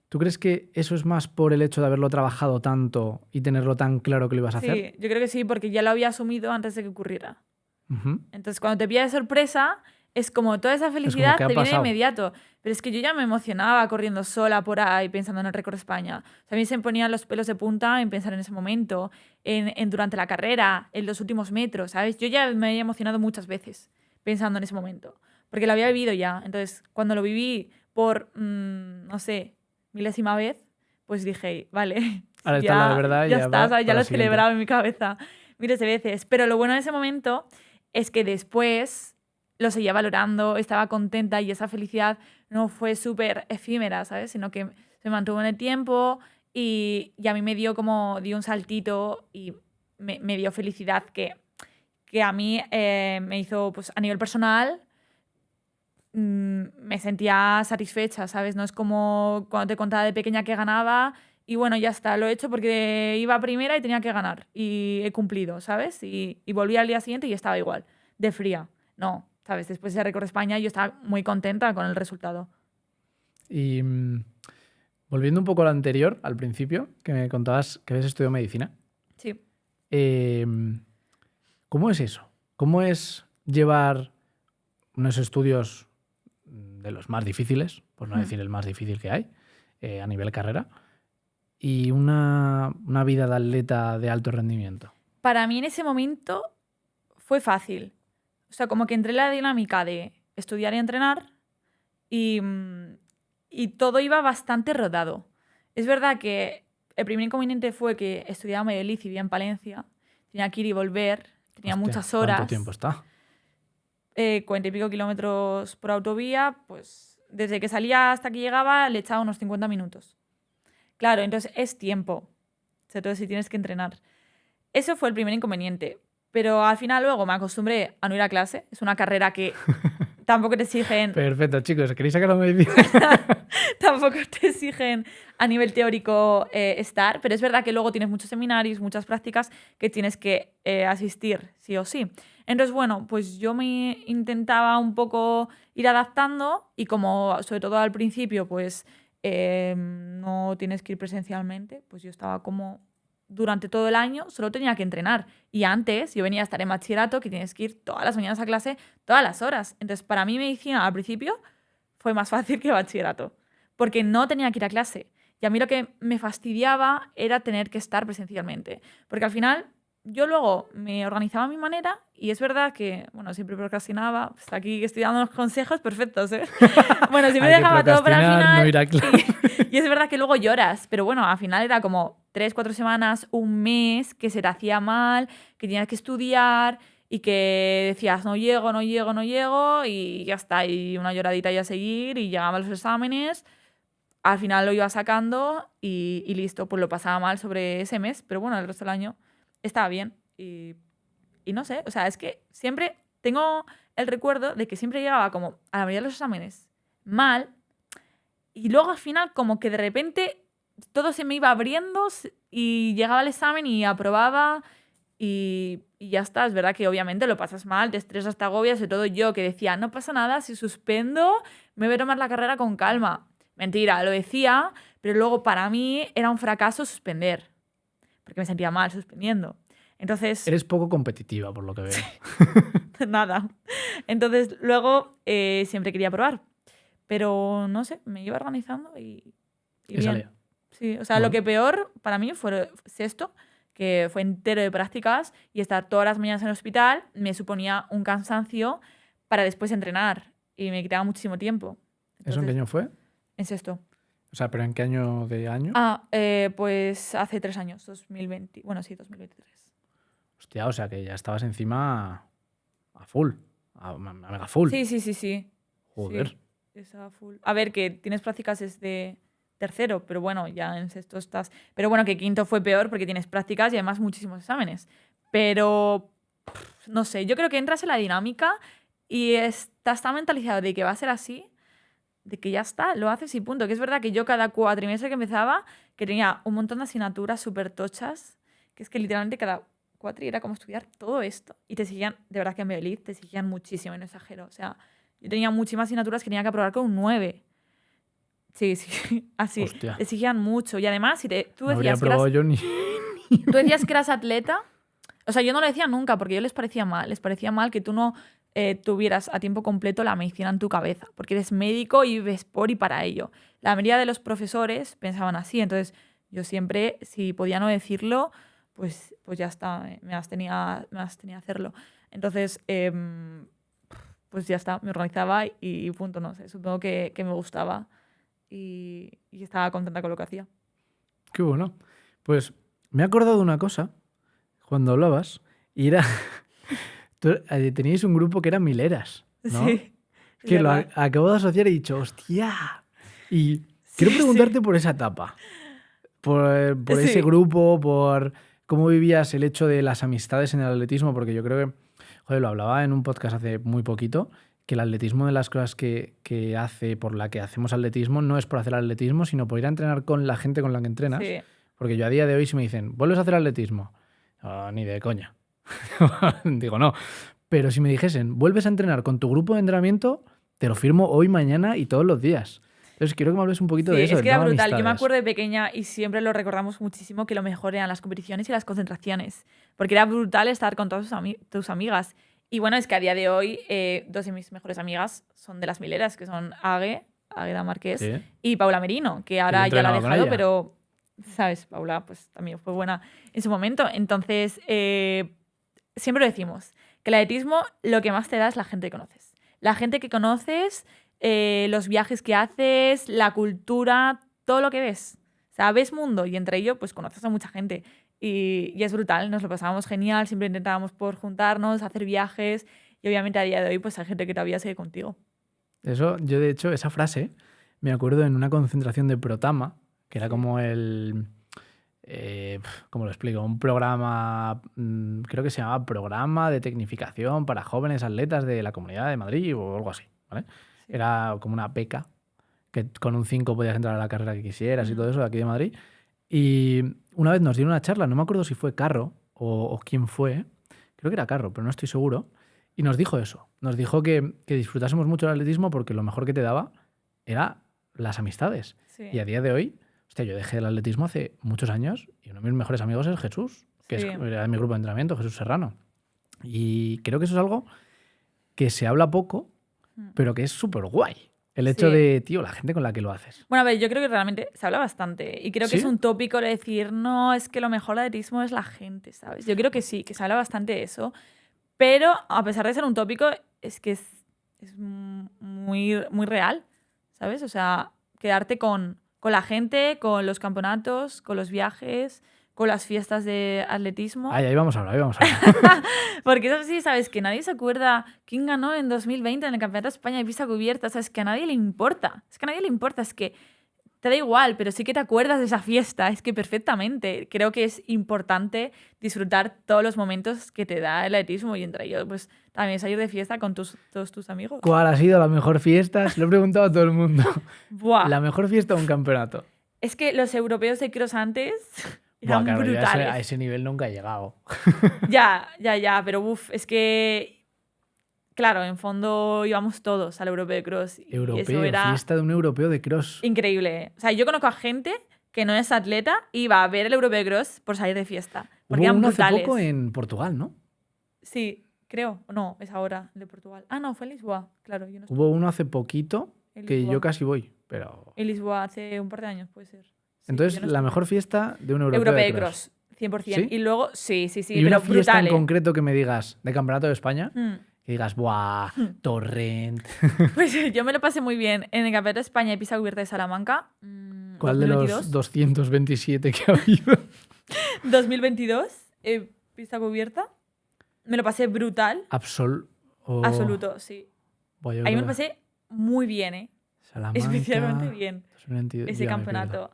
A: ¿tú crees que eso es más por el hecho de haberlo trabajado tanto y tenerlo tan claro que lo ibas a hacer?
B: Sí, yo creo que sí, porque ya lo había asumido antes de que ocurriera.
A: Ujú.
B: Entonces, cuando te pilla de sorpresa, es como toda esa felicidad
A: ¿qué ha
B: te viene de
A: pasado?
B: inmediato. Pero es que yo ya me emocionaba corriendo sola por ahí pensando en el récord de España. O sea, a mí se me ponían los pelos de punta en pensar en ese momento, durante la carrera, en los últimos metros, ¿sabes? Yo ya me había emocionado muchas veces pensando en ese momento, porque lo había vivido ya. Entonces, cuando lo viví por, no sé, milésima vez, pues dije, vale,
A: Ahora está la de
B: ya,
A: verdad y
B: ya
A: ya
B: está,
A: va
B: ¿sabes? Ya
A: para
B: lo
A: la
B: he
A: siguiente.
B: celebrado en mi cabeza miles de veces. Pero lo bueno de ese momento es que después lo seguía valorando, estaba contenta y esa felicidad no fue súper efímera, ¿sabes? Sino que se mantuvo en el tiempo y a mí me dio un saltito y me dio felicidad que que a mí me hizo, pues a nivel personal, me sentía satisfecha, ¿sabes? No es como cuando te contaba de pequeña que ganaba y bueno, ya está, lo he hecho porque iba primera y tenía que ganar y he cumplido, ¿sabes? Y volví al día siguiente y estaba igual, de fría. No, ¿sabes? Después de Record España yo estaba muy contenta con el resultado.
A: Y volviendo un poco a lo anterior, al principio, que me contabas que habías estudiado medicina.
B: Sí.
A: ¿Cómo es eso? ¿Cómo es llevar unos estudios de los más difíciles, por no decir el más difícil que hay, a nivel carrera, y una vida de atleta de alto rendimiento?
B: Para mí en ese momento fue fácil. O sea, como que entré en la dinámica de estudiar y entrenar y todo iba bastante rodado. Es verdad que el primer inconveniente fue que estudiaba en Valladolid y vivía en Palencia. Tenía que ir y volver, tenía
A: Hostia,
B: muchas horas.
A: ¿cuánto tiempo está?
B: 40 y pico kilómetros por autovía, pues desde que salía hasta que llegaba le echaba unos 50 minutos. Claro, entonces es tiempo, sobre todo si tienes que entrenar. Eso fue el primer inconveniente. Pero al final luego me acostumbré a no ir a clase. Es una carrera que tampoco te exigen...
A: Perfecto, chicos. ¿Queréis sacar la medicina?
B: Tampoco te exigen a nivel teórico estar, pero es verdad que luego tienes muchos seminarios, muchas prácticas que tienes que asistir sí o sí. Entonces, bueno, pues yo me intentaba un poco ir adaptando y como sobre todo al principio pues no tienes que ir presencialmente, pues yo estaba como durante todo el año solo tenía que entrenar. Y antes yo venía a estar en bachillerato que tienes que ir todas las mañanas a clase, todas las horas. Entonces, para mí medicina al principio fue más fácil que bachillerato, porque no tenía que ir a clase. Y a mí lo que me fastidiaba era tener que estar presencialmente. Porque al final yo luego me organizaba a mi manera y es verdad que, bueno, siempre procrastinaba. Pues aquí estoy dando unos consejos perfectos, ¿eh? Bueno, siempre dejaba todo para el final.
A: No ir a clase.
B: Y es verdad que luego lloras. Pero bueno, al final era como 3, 4 semanas, un mes que se te hacía mal, que tenías que estudiar y que decías no llego, no llego, no llego y ya está. Y una lloradita y a seguir y llegaban los exámenes. Al final lo iba sacando y listo, pues lo pasaba mal sobre ese mes, pero bueno, el resto del año estaba bien. Y no sé, o sea, es que siempre tengo el recuerdo de que siempre llegaba como a la mayoría de los exámenes mal y luego al final como que de repente todo se me iba abriendo y llegaba el examen y aprobaba y ya está. Es verdad que obviamente lo pasas mal, te estresas, te agobias, sobre todo yo que decía, no pasa nada, si suspendo me voy a tomar la carrera con calma. Mentira, lo decía, pero luego para mí era un fracaso suspender, porque me sentía mal suspendiendo. Entonces...
A: Eres poco competitiva, por lo que veo.
B: Nada. Entonces luego siempre quería probar, pero no sé, me iba organizando y bien.
A: Salía.
B: Sí, o sea, bueno. Lo que peor para mí fue sexto, que fue entero de prácticas y estar todas las mañanas en el hospital me suponía un cansancio para después entrenar y me quitaba muchísimo tiempo. Entonces,
A: ¿eso en qué año fue?
B: En sexto.
A: O sea, ¿pero en qué año de año?
B: Pues hace 3 años, 2020. Bueno, sí, 2023.
A: Hostia, o sea que ya estabas encima a full, a mega full.
B: Sí.
A: Joder.
B: Sí, estaba full. A ver, que tienes prácticas desde tercero, pero bueno, ya en sexto estás... Pero bueno, que quinto fue peor porque tienes prácticas y además muchísimos exámenes. Pero, no sé, yo creo que entras en la dinámica y estás tan mentalizado de que va a ser así, de que ya está, lo haces y punto. Que es verdad que yo cada cuatrimestre que empezaba, que tenía un montón de asignaturas súper tochas, que es que literalmente cada cuatri era como estudiar todo esto. Y te exigían, de verdad que en Valladolid te exigían muchísimo, y no exagero. O sea, yo tenía muchísimas asignaturas que tenía que aprobar con un 9. Sí, así.
A: Hostia.
B: Te exigían mucho. Y además, si tú decías
A: no habría yo ni...
B: tú decías que eras atleta, o sea, yo no lo decía nunca porque yo les parecía mal. Les parecía mal que tú no tuvieras a tiempo completo la medicina en tu cabeza, porque eres médico y vives por y para ello. La mayoría de los profesores pensaban así, entonces yo siempre, si podía no decirlo, pues ya está, me abstenía a hacerlo. Entonces, pues ya está, me organizaba y punto, no sé, supongo que me gustaba y estaba contenta con lo que hacía.
A: Qué bueno. Pues me he acordado de una cosa cuando hablabas y era... Teníais un grupo que eran mileras, ¿no?
B: Sí.
A: Que lo acabo de asociar y he dicho, hostia. Y quiero preguntarte por esa etapa, por ese grupo, por cómo vivías el hecho de las amistades en el atletismo, porque yo creo que Joder, lo hablaba en un podcast hace muy poquito, que el atletismo de las cosas que hace, por la que hacemos atletismo, no es por hacer atletismo, sino por ir a entrenar con la gente con la que entrenas.
B: Sí.
A: Porque yo a día de hoy si me dicen, ¿vuelves a hacer atletismo? Ni de coña. Digo, no. Pero si me dijesen, vuelves a entrenar con tu grupo de entrenamiento, te lo firmo hoy, mañana y todos los días. Entonces quiero que me hables un poquito
B: Sí,
A: de eso.
B: es
A: del
B: que era
A: tema
B: brutal. Yo me
A: amistades.
B: acuerdo de pequeña y siempre lo recordamos muchísimo que lo mejor eran las competiciones y las concentraciones. Porque era brutal estar con todas tus amigas. Y bueno, es que a día de hoy 2 de mis mejores amigas son de las mileras, que son Águeda Márquez
A: Sí.
B: y Paula Merino, que
A: yo
B: ahora
A: he
B: ya la ha
A: entrenado con
B: dejado,
A: ella.
B: pero, ¿sabes? Paula pues también fue buena en su momento. Entonces, siempre lo decimos, que el atletismo lo que más te da es la gente que conoces. La gente que conoces, los viajes que haces, la cultura, todo lo que ves. O sea, ves mundo y entre ello pues conoces a mucha gente. Y es brutal, nos lo pasábamos genial, siempre intentábamos por juntarnos, hacer viajes y obviamente a día de hoy pues hay gente que todavía sigue contigo.
A: Eso, yo de hecho, esa frase me acuerdo en una concentración de Protama, que era
B: Sí.
A: como el... ¿cómo lo explico? Un programa, creo que se llamaba Programa de Tecnificación para Jóvenes Atletas de la Comunidad de Madrid o algo así, ¿vale?
B: Sí.
A: Era como una beca, que con un 5 podías entrar a la carrera que quisieras y
B: Mm.
A: todo eso de aquí de Madrid. Y una vez nos dieron una charla, no me acuerdo si fue Carro o quién fue, creo que era Carro, pero no estoy seguro, y nos dijo eso, nos dijo que disfrutásemos mucho el atletismo porque lo mejor que te daba era las amistades.
B: Sí.
A: Y a día de hoy, hostia, yo dejé el atletismo hace muchos años y uno de mis mejores amigos es Jesús, que
B: Sí.
A: era de mi grupo de entrenamiento, Jesús Serrano. Y creo que eso es algo que se habla poco,
B: Mm.
A: pero que es súper guay. El hecho
B: Sí.
A: de, tío, la gente con la que lo haces.
B: Bueno, a ver, yo creo que realmente se habla bastante. Y creo que
A: ¿Sí?
B: es un tópico de decir, no, es que lo mejor del atletismo es la gente, ¿sabes? Yo creo que sí, que se habla bastante de eso. Pero a pesar de ser un tópico, es que es muy, muy real, ¿sabes? O sea, quedarte con la gente, con los campeonatos, con los viajes, con las fiestas de atletismo.
A: Ahí vamos ahora, ahí vamos ahora.
B: Porque eso sí, ¿sabes? Que nadie se acuerda quién ganó en 2020 en el Campeonato de España de pista cubierta. ¿Sabes? Que a nadie le importa. Es que a nadie le importa. Es que te da igual, pero sí que te acuerdas de esa fiesta. Es que perfectamente. Creo que es importante disfrutar todos los momentos que te da el atletismo y entre ellos, pues también salir de fiesta con todos tus amigos.
A: ¿Cuál ha sido la mejor fiesta? Se lo he preguntado a todo el mundo.
B: Buah.
A: La mejor fiesta de un campeonato.
B: Es que los europeos de cross antes
A: Buah,
B: eran
A: claro, yo
B: brutales.
A: a ese nivel nunca he llegado.
B: Ya, pero uff, es que, claro, en fondo íbamos todos al europeo de cross. Y
A: Europeo,
B: eso era
A: fiesta de un europeo de cross.
B: increíble. O sea, yo conozco a gente que no es atleta y iba a ver el europeo de cross por salir de fiesta. Porque
A: Hubo
B: eran
A: uno hace
B: brutales.
A: poco en Portugal, ¿no?
B: Sí, creo. No, es ahora, el de Portugal. Ah, no, fue en Lisboa. Claro, yo no
A: Hubo uno hace poquito
B: En
A: que
B: Lisboa.
A: yo casi voy, pero...
B: En Lisboa hace un par de años, puede ser. Sí,
A: Entonces,
B: yo no
A: la
B: estuve.
A: mejor fiesta de un europeo,
B: Europeo
A: de
B: de
A: cross.
B: cross, 100%.
A: ¿Sí?
B: Y luego, sí,
A: ¿Y
B: pero
A: una fiesta
B: brutal,
A: en concreto que me digas de campeonato de España? Que digas, ¡buah! Torrent.
B: Pues yo me lo pasé muy bien en el Campeonato de España de pista cubierta de Salamanca.
A: ¿Cuál de
B: 2022.
A: los 227 que ha habido?
B: 2022, pista cubierta. Me lo pasé brutal. Absoluto, sí.
A: Buah, yo
B: Ahí
A: creo
B: me lo
A: que
B: pasé muy bien, ¿eh?
A: Salamanca,
B: Especialmente bien.
A: 2022,
B: Ese
A: ya me
B: campeonato.
A: pierdo.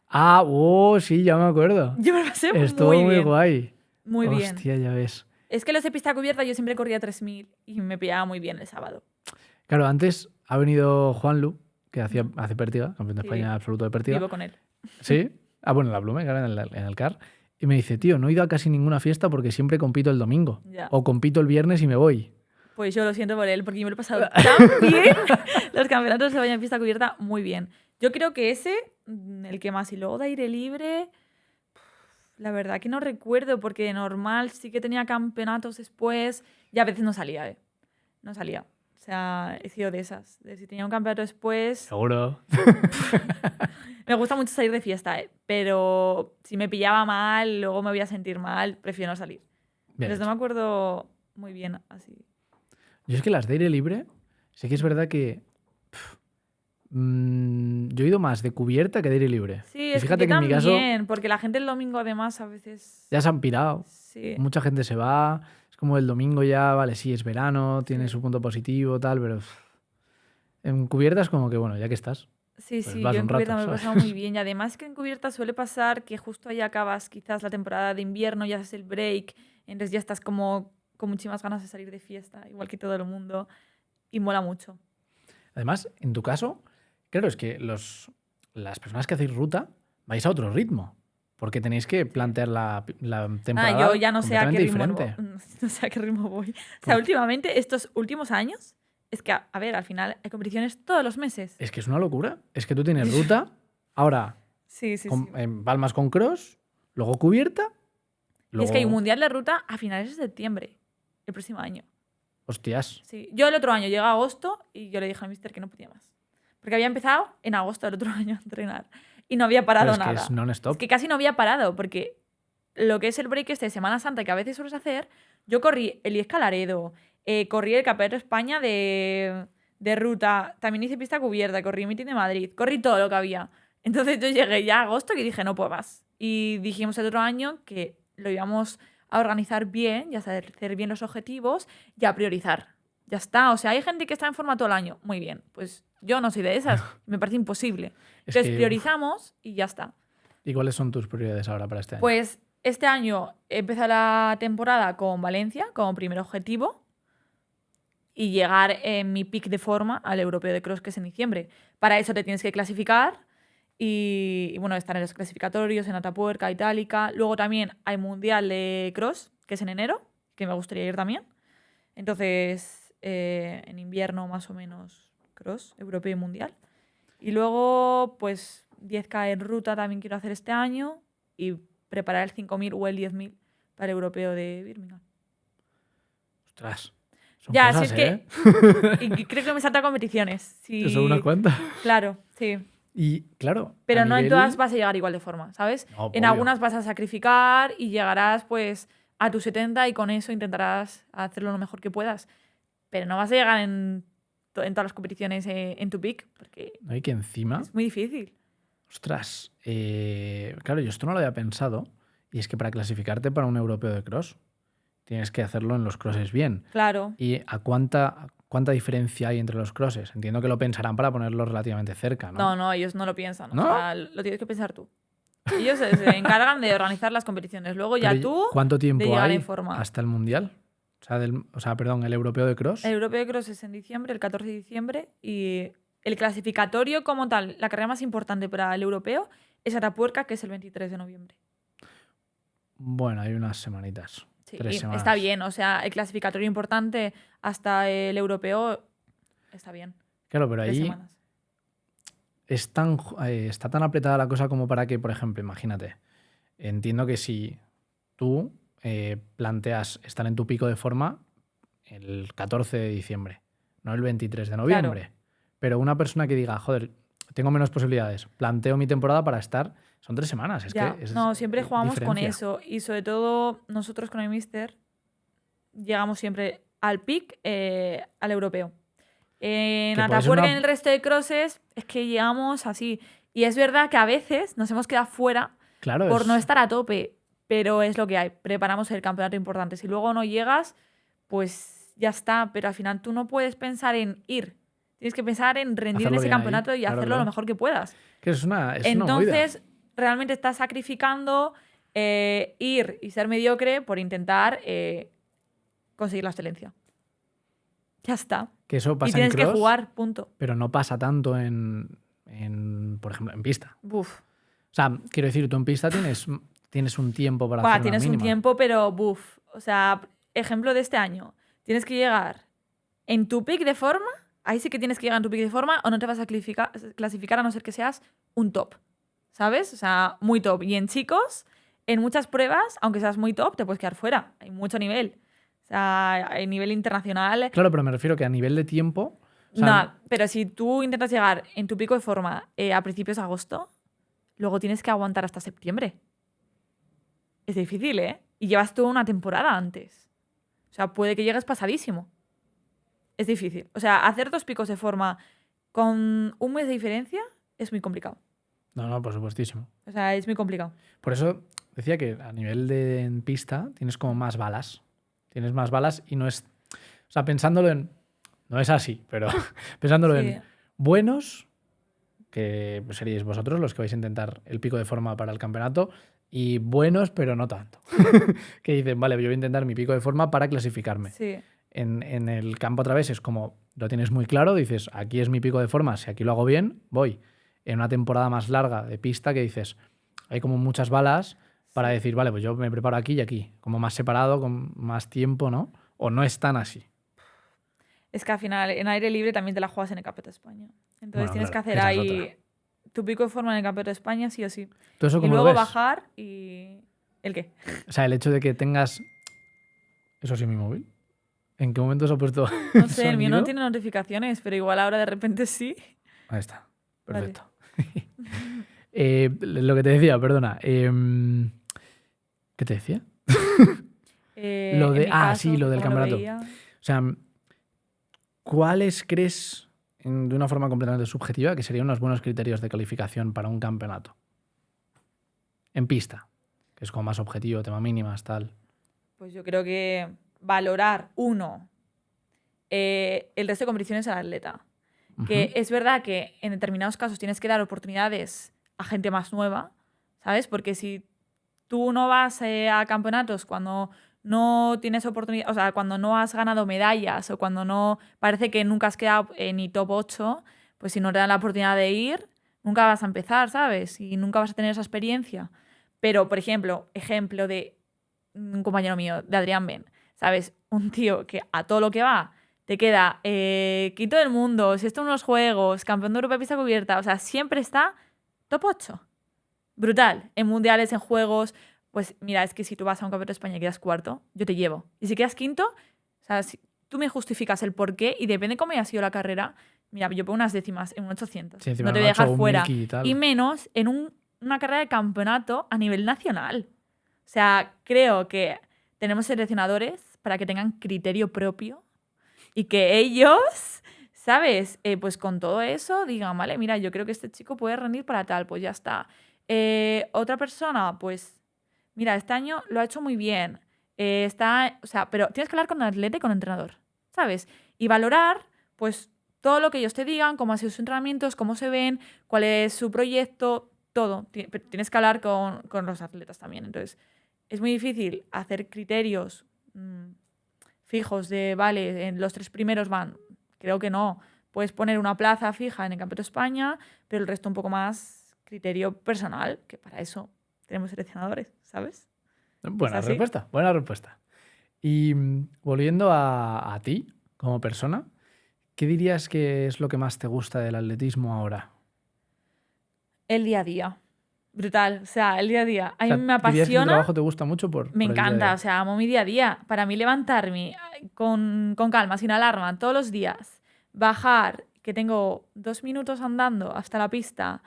A: Ah, sí, ya me acuerdo.
B: Yo me lo pasé
A: Estuvo
B: muy
A: muy
B: bien.
A: guay.
B: Muy bien.
A: Hostia, ya ves.
B: Es que los de pista cubierta yo siempre corría 3000 y me pillaba muy bien el sábado.
A: Claro, antes ha venido Juanlu, que hace pértiga, campeón de
B: Sí.
A: España absoluto de pértiga.
B: Vivo con él.
A: Sí. Ah, bueno, en la Blume, claro, en el CAR. Y me dice, tío, no he ido a casi ninguna fiesta porque siempre compito el domingo.
B: Ya.
A: O compito el viernes y me voy.
B: Pues yo lo siento por él, porque yo me lo he pasado tan bien. Los campeonatos de España en pista cubierta, muy bien. Yo creo que ese, el que más. Y luego de aire libre, la verdad que no recuerdo, porque de normal sí que tenía campeonatos después y a veces no salía, ¿eh? No salía. O sea, he sido de esas. De si tenía un campeonato después...
A: Seguro.
B: Me gusta mucho salir de fiesta, ¿eh? Pero si me pillaba mal, luego me voy a sentir mal, prefiero no salir.
A: Bien
B: Entonces no
A: hecho.
B: me acuerdo muy bien así.
A: Yo es que las de aire libre, sí que es verdad que yo he ido más de cubierta que de aire libre.
B: Sí,
A: Y
B: es
A: fíjate
B: que yo
A: en mi caso
B: también, porque la gente el domingo además a veces...
A: ya se han pirado.
B: Sí,
A: Mucha gente se va. Es como el domingo ya, vale, sí, es verano, tiene
B: Sí.
A: su punto positivo, tal, pero en cubierta es como que, bueno, ya que estás.
B: sí,
A: pues
B: sí,
A: vas
B: yo
A: un
B: en cubierta
A: rato,
B: me lo he
A: ¿sabes?
B: pasado muy bien. Y además que en cubierta suele pasar que justo ahí acabas quizás la temporada de invierno, ya haces el break, entonces ya estás como con muchísimas ganas de salir de fiesta, igual que todo el mundo, y mola mucho.
A: Además, en tu caso, claro, es que las personas que hacéis ruta vais a otro ritmo, porque tenéis que plantear la temporada
B: Yo ya no sé a qué
A: completamente
B: ritmo
A: diferente.
B: no sé a qué ritmo voy. O sea, últimamente, estos últimos años, es que, a ver, al final hay competiciones todos los meses.
A: Es que es una locura. Es que tú tienes ruta, ahora
B: Sí, sí, sí.
A: palmas con cross, luego cubierta,
B: Y es que hay un
A: luego...
B: mundial de ruta a finales de septiembre, el próximo año.
A: Hostias.
B: Sí. Yo el otro año llegué a agosto y yo le dije al mister que no podía más. Porque había empezado en agosto del otro año a entrenar y no había parado
A: Pero es que
B: nada.
A: es non-stop.
B: Es que casi no había parado porque lo que es el break este de Semana Santa que a veces sueles hacer, yo corrí el IES Calaredo, corrí el Campeonato de España de ruta, también hice pista cubierta, corrí el Meeting de Madrid, corrí todo lo que había. Entonces yo llegué ya a agosto y dije, no puedo más. Y dijimos el otro año que lo íbamos a organizar bien y a hacer bien los objetivos y a priorizar. Ya está. O sea, hay gente que está en forma todo el año. Muy bien. Pues yo no soy de esas. Me parece imposible.
A: Es
B: Entonces
A: que-
B: priorizamos y ya está.
A: ¿Y cuáles son tus prioridades ahora para este año?
B: Pues este año empieza la temporada con Valencia como primer objetivo y llegar en mi pick de forma al europeo de cross que es en diciembre. Para eso te tienes que clasificar y bueno, estar en los clasificatorios, en Atapuerca, Itálica. Luego también hay mundial de cross, que es en enero, que me gustaría ir también. Entonces, en invierno más o menos cross, europeo y mundial. Y luego, pues 10K en ruta también quiero hacer este año y preparar el 5.000 o el 10.000 para el europeo de Birmingham.
A: Ostras. Son
B: Ya,
A: cosas,
B: si es
A: ¿eh?
B: que y creo que me salta competiciones. Sí,
A: Son unas cuantas.
B: claro, sí.
A: Y claro.
B: Pero
A: a
B: no en
A: nivel-
B: todas vas a llegar igual de forma, ¿sabes?
A: No,
B: En
A: obvio.
B: algunas vas a sacrificar y llegarás pues a tus 70 y con eso intentarás hacerlo lo mejor que puedas. Pero no vas a llegar en todas las competiciones en tu pick, porque
A: No, y que encima.
B: es muy difícil.
A: Ostras. Claro, yo esto no lo había pensado. Y es que para clasificarte para un europeo de cross, tienes que hacerlo en los crosses bien.
B: Claro.
A: ¿Y a cuánta diferencia hay entre los crosses? Entiendo que lo pensarán para ponerlo relativamente cerca, ¿no?
B: No, ellos no lo piensan.
A: ¿No?
B: O sea, lo tienes que pensar tú. Ellos se encargan de organizar las competiciones. Luego ya
A: Pero,
B: tú
A: ¿cuánto
B: de
A: tiempo
B: llegar
A: hay
B: en forma.
A: hasta el mundial? Perdón, el europeo de cross.
B: El europeo de cross es en diciembre, el 14 de diciembre, y el clasificatorio como tal, la carrera más importante para el europeo es Atapuerca, que es el 23 de noviembre.
A: Bueno, hay unas semanitas.
B: Sí,
A: 3
B: y
A: semanas.
B: está bien, o sea, el clasificatorio importante hasta el europeo está bien.
A: Claro, pero
B: 3
A: ahí
B: semanas.
A: está tan apretada la cosa como para que, por ejemplo, imagínate, entiendo que si tú planteas estar en tu pico de forma el 14 de diciembre, no el 23 de noviembre, pero una persona que diga, joder, tengo menos posibilidades, planteo mi temporada para estar, son 3 semanas.
B: Ya, no, siempre jugamos con
A: diferencia.
B: eso. Y sobre todo nosotros con el Mister llegamos siempre al pick al europeo. En
A: Que puede ser
B: Atapuerca y
A: una-
B: en el resto de crosses es que llegamos así. Y es verdad que a veces nos hemos quedado fuera
A: Claro,
B: por no estar a tope, pero es lo que hay. Preparamos el campeonato importante. Si luego no llegas, pues ya está. Pero al final tú no puedes pensar en ir. Tienes que pensar en rendir en
A: Hacerlo
B: ese
A: bien ahí,
B: campeonato y
A: claro,
B: hacerlo
A: claro.
B: lo mejor que puedas.
A: que es una movida.
B: Entonces, realmente estás sacrificando ir y ser mediocre por intentar conseguir la excelencia. Ya está.
A: Que eso
B: Y
A: pasa en
B: tienes que
A: cross,
B: jugar, punto.
A: pero no pasa tanto por ejemplo, en pista.
B: Buf.
A: O sea, quiero decir, tú en pista tienes un tiempo para
B: Buah,
A: hacer una
B: tienes un
A: mínima.
B: tiempo, pero buf. O sea, ejemplo de este año. Tienes que llegar en tu pick de forma. Ahí sí que tienes que llegar en tu pick de forma o no te vas a clasificar a no ser que seas un top. ¿Sabes? O sea, muy top. Y en chicos, en muchas pruebas, aunque seas muy top, te puedes quedar fuera. Hay mucho nivel. O sea, hay nivel internacional.
A: Claro, pero me refiero que a nivel de tiempo. O sea,
B: No, pero si tú intentas llegar en tu pico de forma a principios de agosto, luego tienes que aguantar hasta septiembre. Es difícil, ¿eh? Y llevas toda una temporada antes. O sea, puede que llegues pasadísimo. Es difícil. O sea, hacer 2 picos de forma con un mes de diferencia es muy complicado.
A: No, por supuestísimo.
B: O sea, es muy complicado.
A: Por eso decía que a nivel de en pista tienes como más balas. Tienes más balas y no es. O sea, pensándolo en. No es así, pero pensándolo
B: Sí.
A: en buenos, que seríais vosotros los que vais a intentar el pico de forma para el campeonato, y buenos, pero no tanto. Que dicen, vale, yo voy a intentar mi pico de forma para clasificarme.
B: Sí.
A: En el campo otra vez es como, lo tienes muy claro, dices, aquí es mi pico de forma, si aquí lo hago bien, voy. En una temporada más larga de pista que dices, hay como muchas balas para decir, vale, pues yo me preparo aquí y aquí, como más separado, con más tiempo, ¿no? O no es tan así.
B: Es que al final en aire libre también te la juegas en el Campeonato de España. Entonces
A: Bueno,
B: tienes que
A: claro,
B: hacer
A: esa es
B: ahí
A: otra.
B: tu pico de forma en el Campeonato de España, sí o sí.
A: ¿Tú eso
B: Y
A: cómo lo
B: luego
A: ves?
B: bajar y... ¿El qué?
A: O sea, el hecho de que tengas... Eso sí, mi móvil. ¿En qué momento se ha puesto
B: No
A: el
B: sé, el mío no
A: sonido?
B: tiene notificaciones, pero igual ahora de repente sí.
A: Ahí está.
B: Vale.
A: Perfecto. Lo que te decía, perdona. ¿Qué te decía? Lo
B: En
A: de...
B: mi
A: Ah,
B: caso,
A: sí, lo
B: que
A: del
B: como lo
A: campeonato.
B: veía...
A: O sea, ¿cuáles crees, de una forma completamente subjetiva, que serían unos buenos criterios de calificación para un campeonato? En pista, que es como más objetivo, tema mínimas, tal.
B: Pues yo creo que valorar, uno, el resto de competiciones al atleta. Que
A: Ujú.
B: es verdad que en determinados casos tienes que dar oportunidades a gente más nueva, ¿sabes? Porque si tú no vas a campeonatos cuando no tienes oportunidad, o sea, cuando no has ganado medallas o cuando no parece que nunca has quedado ni top 8, pues si no te dan la oportunidad de ir, nunca vas a empezar, ¿sabes? Y nunca vas a tener esa experiencia. Pero, por ejemplo de un compañero mío, de Adrián Ben, ¿sabes? Un tío que a todo lo que va te queda quinto del mundo, sexto en unos juegos, campeón de Europa de pista cubierta, o sea, siempre está top 8. Brutal. En mundiales, en juegos, pues mira, es que si tú vas a un campeonato de España y quedas cuarto, yo te llevo. Y si quedas quinto, o sea, si tú me justificas el porqué y depende cómo haya sido la carrera, mira, yo pongo unas décimas en un 800.
A: Sí, encima
B: No te
A: un
B: voy a
A: 8
B: dejar
A: o un
B: fuera.
A: milky y tal.
B: Y menos en una carrera de campeonato a nivel nacional. O sea, creo que tenemos seleccionadores para que tengan criterio propio y que ellos, ¿sabes? Pues con todo eso digan, vale, mira, yo creo que este chico puede rendir para tal, pues ya está. Otra persona, pues, mira, este año lo ha hecho muy bien. O sea, pero tienes que hablar con el atleta y con el entrenador, ¿sabes? Y valorar, pues, todo lo que ellos te digan, cómo han sido sus entrenamientos, cómo se ven, cuál es su proyecto, todo. Pero tienes que hablar con los atletas también. Entonces, es muy difícil hacer criterios fijos de, vale, en los 3 primeros van. Creo que no. Puedes poner una plaza fija en el Campeonato de España, pero el resto un poco más criterio personal, que para eso tenemos seleccionadores, ¿sabes? ¿Es
A: Buena
B: así?
A: respuesta, buena respuesta. Y volviendo a ti, como persona, ¿qué dirías que es lo que más te gusta del atletismo ahora?
B: El día a día. Brutal. O sea, el día a día. A
A: O
B: mí
A: sea,
B: me
A: ¿dirías que tu
B: apasiona,
A: trabajo te gusta mucho
B: me
A: por el día a
B: encanta. O
A: día?
B: sea, amo mi día a día. Para mí levantarme con calma, sin alarma, todos los días, bajar, que tengo 2 minutos andando hasta la pista,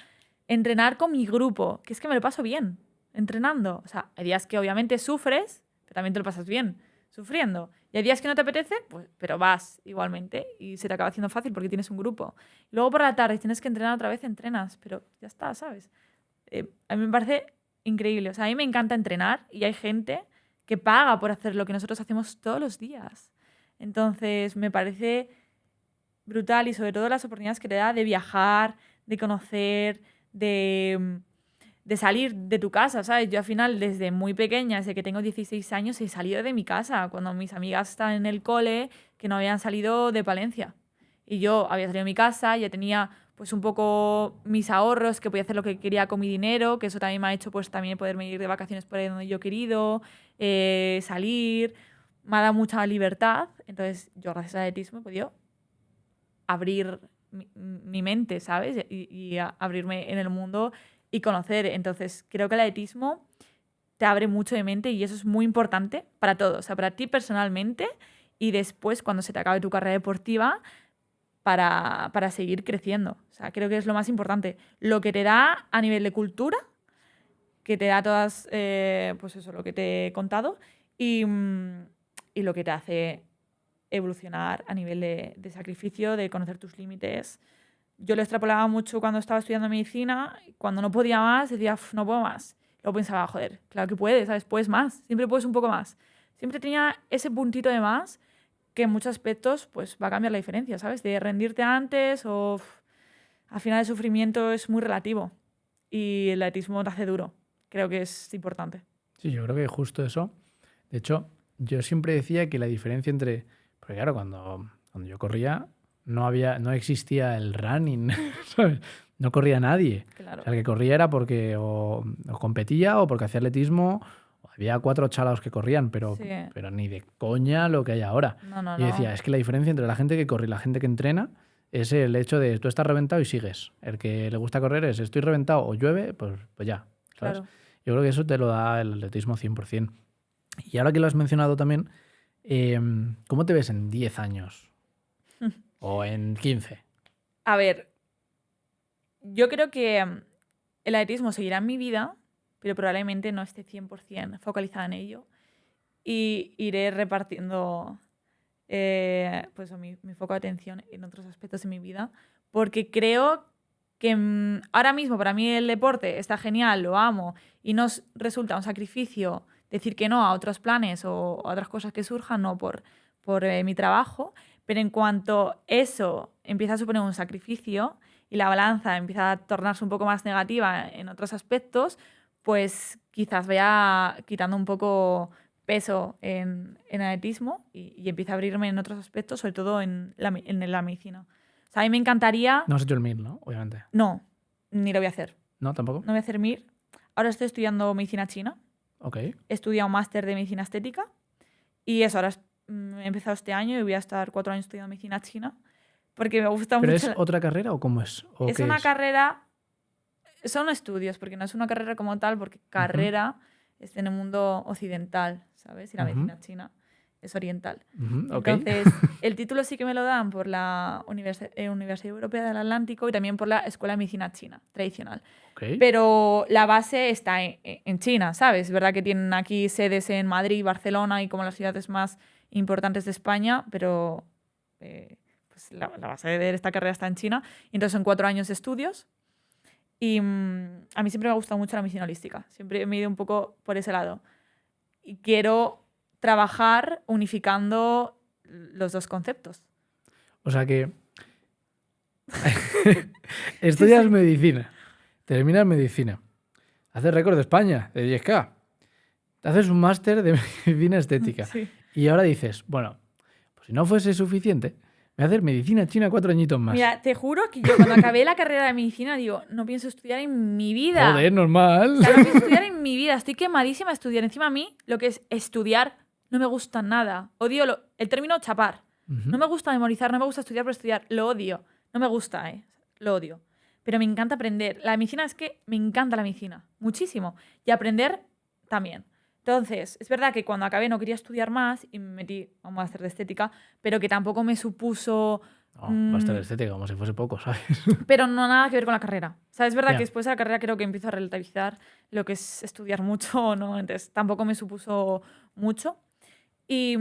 B: entrenar con mi grupo, que es que me lo paso bien entrenando. O sea, hay días que obviamente sufres, pero también te lo pasas bien sufriendo. Y hay días que no te apetece, pues, pero vas igualmente y se te acaba haciendo fácil porque tienes un grupo. Y luego por la tarde tienes que entrenar otra vez, entrenas, pero ya está, ¿sabes? A mí me parece increíble. O sea, a mí me encanta entrenar y hay gente que paga por hacer lo que nosotros hacemos todos los días. Entonces, me parece brutal y sobre todo las oportunidades que te da de viajar, de conocer, de salir de tu casa, ¿sabes? Yo al final desde muy pequeña, desde que tengo 16 años, he salido de mi casa cuando mis amigas estaban en el cole que no habían salido de Palencia. Y yo había salido de mi casa, ya tenía pues un poco mis ahorros, que podía hacer lo que quería con mi dinero, que eso también me ha hecho pues también poderme ir de vacaciones por ahí donde yo he querido, salir, me ha dado mucha libertad. Entonces yo gracias al atletismo he podido abrir mi mente, ¿sabes? Y abrirme en el mundo y conocer. Entonces, creo que el atletismo te abre mucho de mente y eso es muy importante para todos. O sea, para ti personalmente y después, cuando se te acabe tu carrera deportiva, para seguir creciendo. O sea, creo que es lo más importante. Lo que te da a nivel de cultura, que te da todas, pues eso, lo que te he contado, y lo que te hace evolucionar a nivel de sacrificio, de conocer tus límites. Yo lo extrapolaba mucho cuando estaba estudiando medicina, y cuando no podía más, decía, no puedo más. Luego pensaba, joder, claro que puedes, ¿sabes? Puedes más, siempre puedes un poco más. Siempre tenía ese puntito de más que en muchos aspectos pues, va a cambiar la diferencia, ¿sabes? De rendirte antes o al final el sufrimiento es muy relativo y el atletismo te hace duro. creo que es importante.
A: Sí, yo creo que justo eso. De hecho, yo siempre decía que la diferencia entre... Porque claro, cuando yo corría no existía el running, ¿sabes? No corría nadie.
B: Claro.
A: O sea, el que corría era porque o competía o porque hacía atletismo. O había 4 chalaos que corrían, pero
B: Sí.
A: ni de coña lo que hay ahora.
B: No.
A: Y decía, es que la diferencia entre la gente que corre y la gente que entrena es el hecho de tú estás reventado y sigues. El que le gusta correr es estoy reventado o llueve, pues ya, ¿sabes?
B: Claro.
A: Yo creo que eso te lo da el atletismo 100%. Y ahora que lo has mencionado también, ¿cómo te ves en 10 años? ¿O en 15?
B: A ver, yo creo que el atletismo seguirá en mi vida, pero probablemente no esté 100% focalizada en ello. Y iré repartiendo pues, mi foco de atención en otros aspectos de mi vida, porque creo que ahora mismo para mí el deporte está genial, lo amo, y nos resulta un sacrificio decir que no a otros planes o a otras cosas que surjan, no por mi trabajo, pero en cuanto eso empieza a suponer un sacrificio y la balanza empieza a tornarse un poco más negativa en otros aspectos, pues quizás vaya quitando un poco peso en atletismo y empieza a abrirme en otros aspectos, sobre todo en la medicina. O sea, a mí me encantaría...
A: No has hecho el MIR, ¿no? Obviamente.
B: No, ni lo voy a hacer.
A: ¿No? ¿Tampoco?
B: No voy a hacer MIR. Ahora estoy estudiando medicina china.
A: Ok.
B: He estudiado un máster de medicina estética. Y eso, ahora he empezado este año y voy a estar 4 años estudiando medicina china. Porque me gusta
A: ¿Pero
B: mucho...
A: es otra carrera o cómo es? ¿O
B: Es
A: qué
B: una
A: es?
B: carrera... Son estudios, porque no es una carrera como tal, porque carrera es en el mundo occidental, ¿sabes? Y la medicina china es oriental.
A: Ok.
B: Entonces, el título sí que me lo dan por la Universidad Europea del Atlántico y también por la Escuela de Medicina China, tradicional.
A: Ok.
B: Pero la base está en China, ¿sabes? Es verdad que tienen aquí sedes en Madrid, Barcelona y como las ciudades más importantes de España, pero pues la base de esta carrera está en China. Y entonces son 4 años de estudios. Y a mí siempre me ha gustado mucho la medicina holística. Siempre me he ido un poco por ese lado. Y quiero trabajar unificando los dos conceptos.
A: O sea que estudias medicina, terminas medicina, haces récord de España de 10K, haces un máster de medicina estética
B: Sí.
A: y ahora dices, bueno, pues si no fuese suficiente, voy a hacer medicina china 4 añitos más.
B: Mira, te juro que yo cuando acabé la carrera de medicina digo, no pienso estudiar en mi vida.
A: Joder, normal.
B: O sea, no pienso estudiar en mi vida. Estoy quemadísima a estudiar. Encima a mí, lo que es estudiar, no me gusta nada. Odio el término chapar. No me gusta memorizar, no me gusta estudiar por estudiar. Lo odio. No me gusta, lo odio. Pero me encanta aprender. La medicina es que me encanta la medicina. Muchísimo. Y aprender también. Entonces, es verdad que cuando acabé no quería estudiar más y me metí a un máster de estética, pero que tampoco me supuso...
A: No, máster de estética, como si fuese poco, ¿sabes?
B: Pero no nada que ver con la carrera. O sea, es verdad
A: Ya.
B: que después de la carrera creo que empiezo a relativizar lo que es estudiar mucho o no. Entonces, tampoco me supuso mucho. Y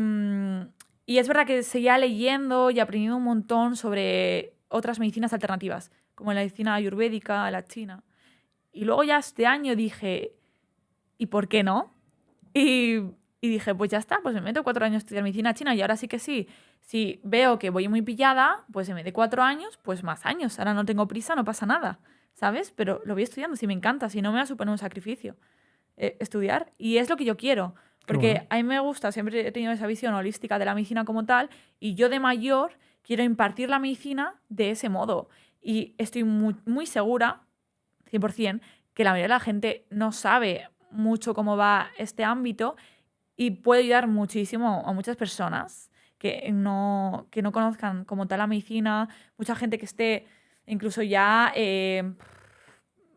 B: es verdad que seguía leyendo y aprendiendo un montón sobre otras medicinas alternativas, como la medicina ayurvédica, la china. Y luego ya este año dije, ¿y por qué no? Y dije, pues ya está, pues me meto 4 años a estudiar medicina china y ahora sí que sí. Si veo que voy muy pillada, pues en vez de 4 años, pues más años. Ahora no tengo prisa, no pasa nada, ¿sabes? Pero lo voy estudiando, si me encanta, si no me va a suponer un sacrificio estudiar. Y es lo que yo quiero. Porque
A: bueno.
B: a mí me gusta, siempre he tenido esa visión holística de la medicina como tal, y yo de mayor quiero impartir la medicina de ese modo. Y estoy muy, muy segura, 100%, que la mayoría de la gente no sabe mucho cómo va este ámbito y puede ayudar muchísimo a muchas personas que no conozcan como tal la medicina, mucha gente que esté incluso ya en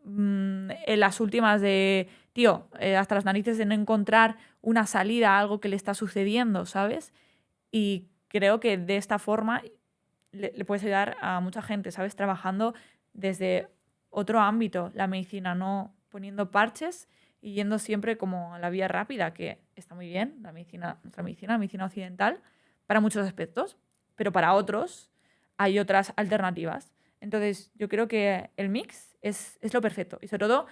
B: las últimas de, tío, hasta las narices de no encontrar una salida a algo que le está sucediendo, ¿sabes? Y creo que de esta forma le puedes ayudar a mucha gente, ¿sabes? Trabajando desde otro ámbito, la medicina, no poniendo parches y yendo siempre como a la vía rápida, que está muy bien, nuestra medicina, la medicina occidental, para muchos aspectos, pero para otros hay otras alternativas. Entonces, yo creo que el mix es lo perfecto. Y sobre todo,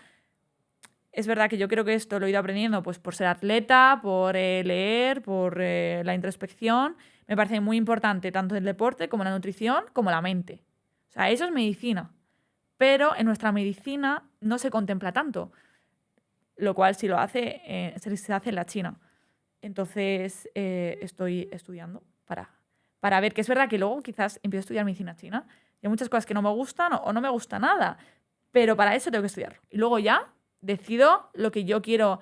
B: es verdad que yo creo que esto lo he ido aprendiendo pues, por ser atleta, por leer, por la introspección. Me parece muy importante tanto el deporte como la nutrición, como la mente. O sea, eso es medicina. Pero en nuestra medicina no se contempla tanto. lo cual si lo hace, se hace en la China. Entonces estoy estudiando para ver, que es verdad que luego quizás empiezo a estudiar medicina china y hay muchas cosas que no me gustan o no me gusta nada, pero para eso tengo que estudiarlo. Y luego ya decido lo que yo quiero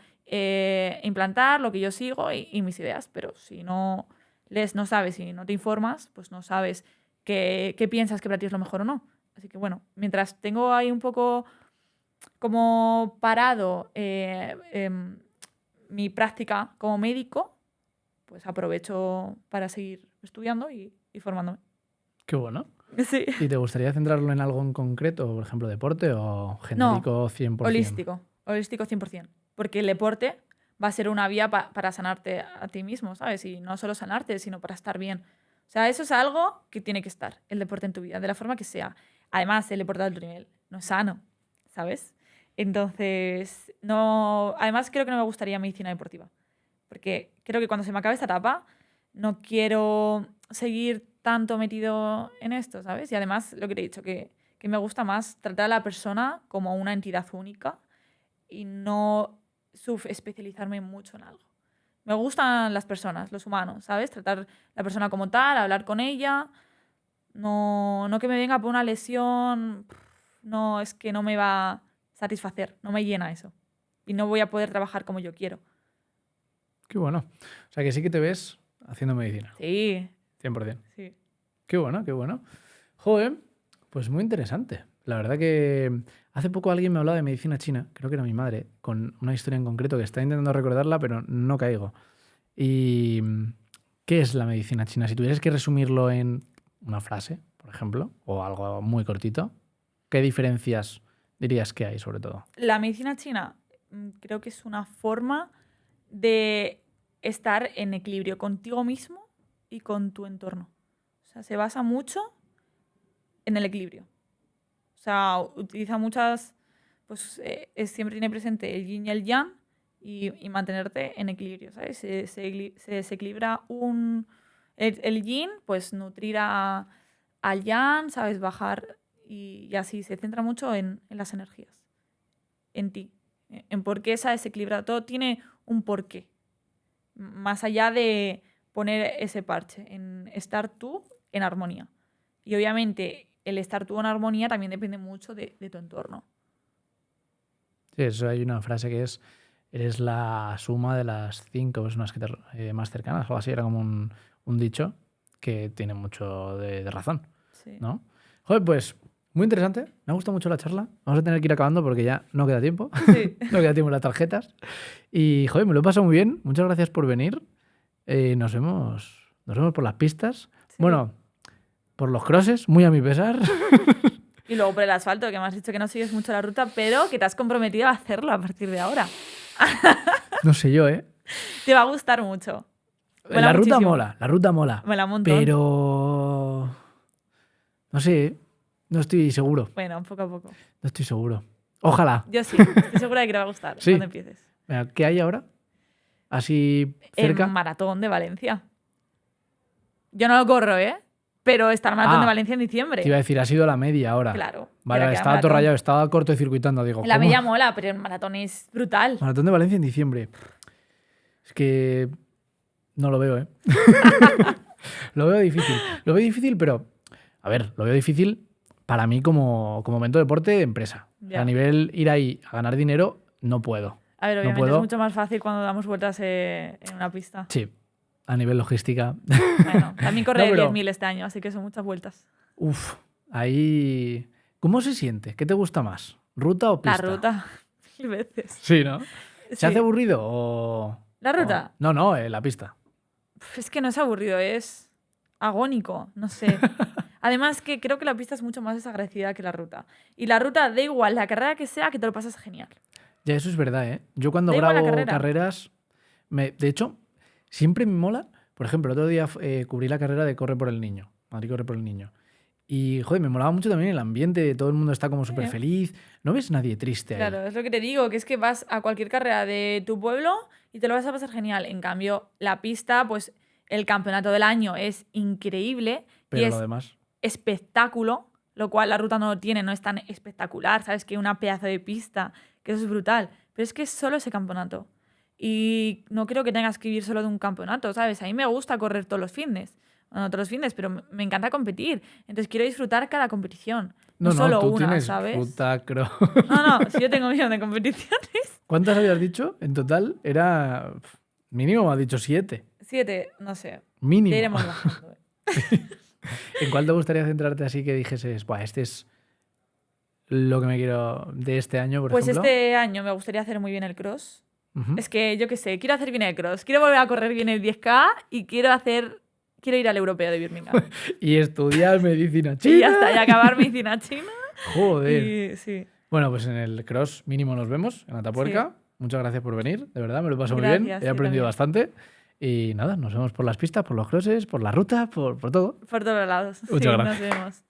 B: implantar, lo que yo sigo y mis ideas, pero si no lees, no sabes y no te informas, pues no sabes qué piensas que para ti es lo mejor o no. Así que bueno, mientras tengo ahí un poco como parado mi práctica como médico, pues aprovecho para seguir estudiando y formándome.
A: Qué bueno.
B: Sí.
A: ¿Y te gustaría centrarlo en algo en concreto, por ejemplo, deporte o genérico 100%?
B: Holístico 100%. Porque el deporte va a ser una vía para sanarte a ti mismo, ¿sabes? Y no solo sanarte, sino para estar bien. O sea, eso es algo que tiene que estar, el deporte en tu vida, de la forma que sea. Además, el deporte de alto nivel no es sano, ¿sabes? Entonces, no. Además, creo que no me gustaría medicina deportiva. Porque creo que cuando se me acabe esta etapa, no quiero seguir tanto metido en esto, ¿sabes? Y además, lo que te he dicho, que me gusta más tratar a la persona como una entidad única y no especializarme mucho en algo. Me gustan las personas, los humanos, ¿sabes? Tratar a la persona como tal, hablar con ella. No que me venga por una lesión. No, es que no me va a satisfacer, no me llena eso. Y no voy a poder trabajar como yo quiero.
A: Qué bueno. O sea, que sí que te ves haciendo medicina.
B: Sí.
A: 100%.
B: Sí.
A: Qué bueno, qué bueno. Joder, pues muy interesante. La verdad que hace poco alguien me hablaba de medicina china, creo que era mi madre, con una historia en concreto que está intentando recordarla, pero no caigo. ¿Y qué es la medicina china? Si tuvieras que resumirlo en una frase, por ejemplo, o algo muy cortito, ¿qué diferencias dirías que hay sobre todo?
B: La medicina china creo que es una forma de estar en equilibrio contigo mismo y con tu entorno. O sea, se basa mucho en el equilibrio. O sea, utiliza muchas, pues siempre tiene presente el yin y el yang y mantenerte en equilibrio, ¿sabes? Se desequilibra el yin, pues nutrir al yang, ¿sabes? Bajar y así se centra mucho en las energías, en ti, en por qué se ha desequilibrado. Todo tiene un porqué, más allá de poner ese parche, en estar tú en armonía. Y obviamente el estar tú en armonía también depende mucho de tu entorno.
A: Sí, eso hay una frase que es, eres la suma de las 5 personas más cercanas, o algo así, era como un dicho que tiene mucho de razón,
B: Sí.
A: ¿no? Joder, pues muy interesante, me ha gustado mucho la charla, vamos a tener que ir acabando porque ya no queda tiempo,
B: Sí.
A: no queda tiempo en las tarjetas. Y joder, me lo he pasado muy bien, muchas gracias por venir, nos vemos por las pistas,
B: Sí.
A: bueno, por los crosses, muy a mi pesar.
B: Y luego por el asfalto, que me has dicho que no sigues mucho la ruta, pero que te has comprometido a hacerlo a partir de ahora.
A: No sé yo, ¿eh?
B: Te va a gustar mucho.
A: La ruta mola.
B: Mola un montón.
A: Pero no sé, no estoy seguro.
B: Bueno, poco a poco.
A: No estoy seguro. Ojalá.
B: Yo sí, estoy segura de que te va a gustar
A: Sí.
B: cuando empieces.
A: Venga, ¿qué hay ahora? Así cerca.
B: El maratón de Valencia. Yo no lo corro, ¿eh? Pero está el maratón de Valencia en diciembre.
A: Te iba a decir, ha sido la media ahora.
B: Claro.
A: Vale, estaba todo rayado, estaba cortocircuitando. Digo,
B: La
A: ¿cómo?
B: media mola, pero el maratón es brutal.
A: Maratón de Valencia en diciembre. Es que no lo veo, ¿eh? Lo veo difícil. Lo veo difícil, pero a ver, lo veo difícil para mí como momento de deporte de empresa.
B: Ya.
A: A nivel ir ahí a ganar dinero, no puedo.
B: A ver, obviamente
A: puedo.
B: es mucho más fácil cuando damos vueltas en una pista.
A: Sí, a nivel logística.
B: Bueno, también corré
A: No, pero-
B: 10.000 este año, así que son muchas vueltas.
A: Uf, ahí... ¿Cómo se siente? ¿Qué te gusta más? ¿Ruta o pista?
B: La ruta, 1000 veces.
A: Sí, ¿no? ¿Se
B: Sí.
A: hace aburrido o...?
B: ¿La ruta?
A: No, la pista.
B: Es que no es aburrido, es agónico, no sé. Además que creo que la pista es mucho más desagradecida que la ruta. Y la ruta, da igual, la carrera que sea, que te lo pasas genial.
A: Ya, eso es verdad, ¿eh? Yo cuando
B: Da igual la
A: grabo
B: carrera.
A: carreras... De hecho, siempre me mola... Por ejemplo, el otro día cubrí la carrera de Corre por el Niño. Madrid Corre por el Niño. Y, joder, me molaba mucho también el ambiente. Todo el mundo está como súper feliz. No ves nadie triste ahí.
B: Claro, es lo que te digo, que es que vas a cualquier carrera de tu pueblo y te lo vas a pasar genial. En cambio, la pista, pues el campeonato del año es increíble
A: Pero
B: y es
A: lo demás...
B: espectáculo, lo cual la ruta no lo tiene, no es tan espectacular, ¿sabes? Que una pedazo de pista, que eso es brutal. pero es que es solo ese campeonato. Y no creo que tengas que vivir solo de un campeonato, ¿sabes? A mí me gusta correr todos los fines. Bueno, todos los fines, pero me encanta competir. Entonces quiero disfrutar cada competición. No solo
A: tú
B: una,
A: tienes
B: ¿sabes?
A: ruta, cross.
B: No, si yo tengo 1 millón de competiciones.
A: ¿Cuántas habías dicho? En total era mínimo, me has dicho 7.
B: 7, no sé.
A: Mínimo.
B: Ya iremos bajando.
A: ¿En cuál te gustaría centrarte así que dijeses, buah, este es lo que me quiero de este año, por
B: Pues
A: ejemplo?
B: este año me gustaría hacer muy bien el cross.
A: Ujú.
B: Es que, yo qué sé, quiero hacer bien el cross. Quiero volver a correr bien el 10K y quiero ir al europeo de Birmingham.
A: Y estudiar medicina china.
B: Y ya está, y acabar medicina china.
A: Joder.
B: Y sí.
A: Bueno, pues en el cross mínimo nos vemos en Atapuerca. Muchas gracias por venir, de verdad, me lo he pasado muy bien.
B: Gracias,
A: He
B: yo
A: aprendido
B: también.
A: bastante. Y nada, nos vemos por las pistas, por los crosses, por la ruta, por todo.
B: Por todos lados.
A: Muchas
B: Sí,
A: gracias.
B: nos vemos.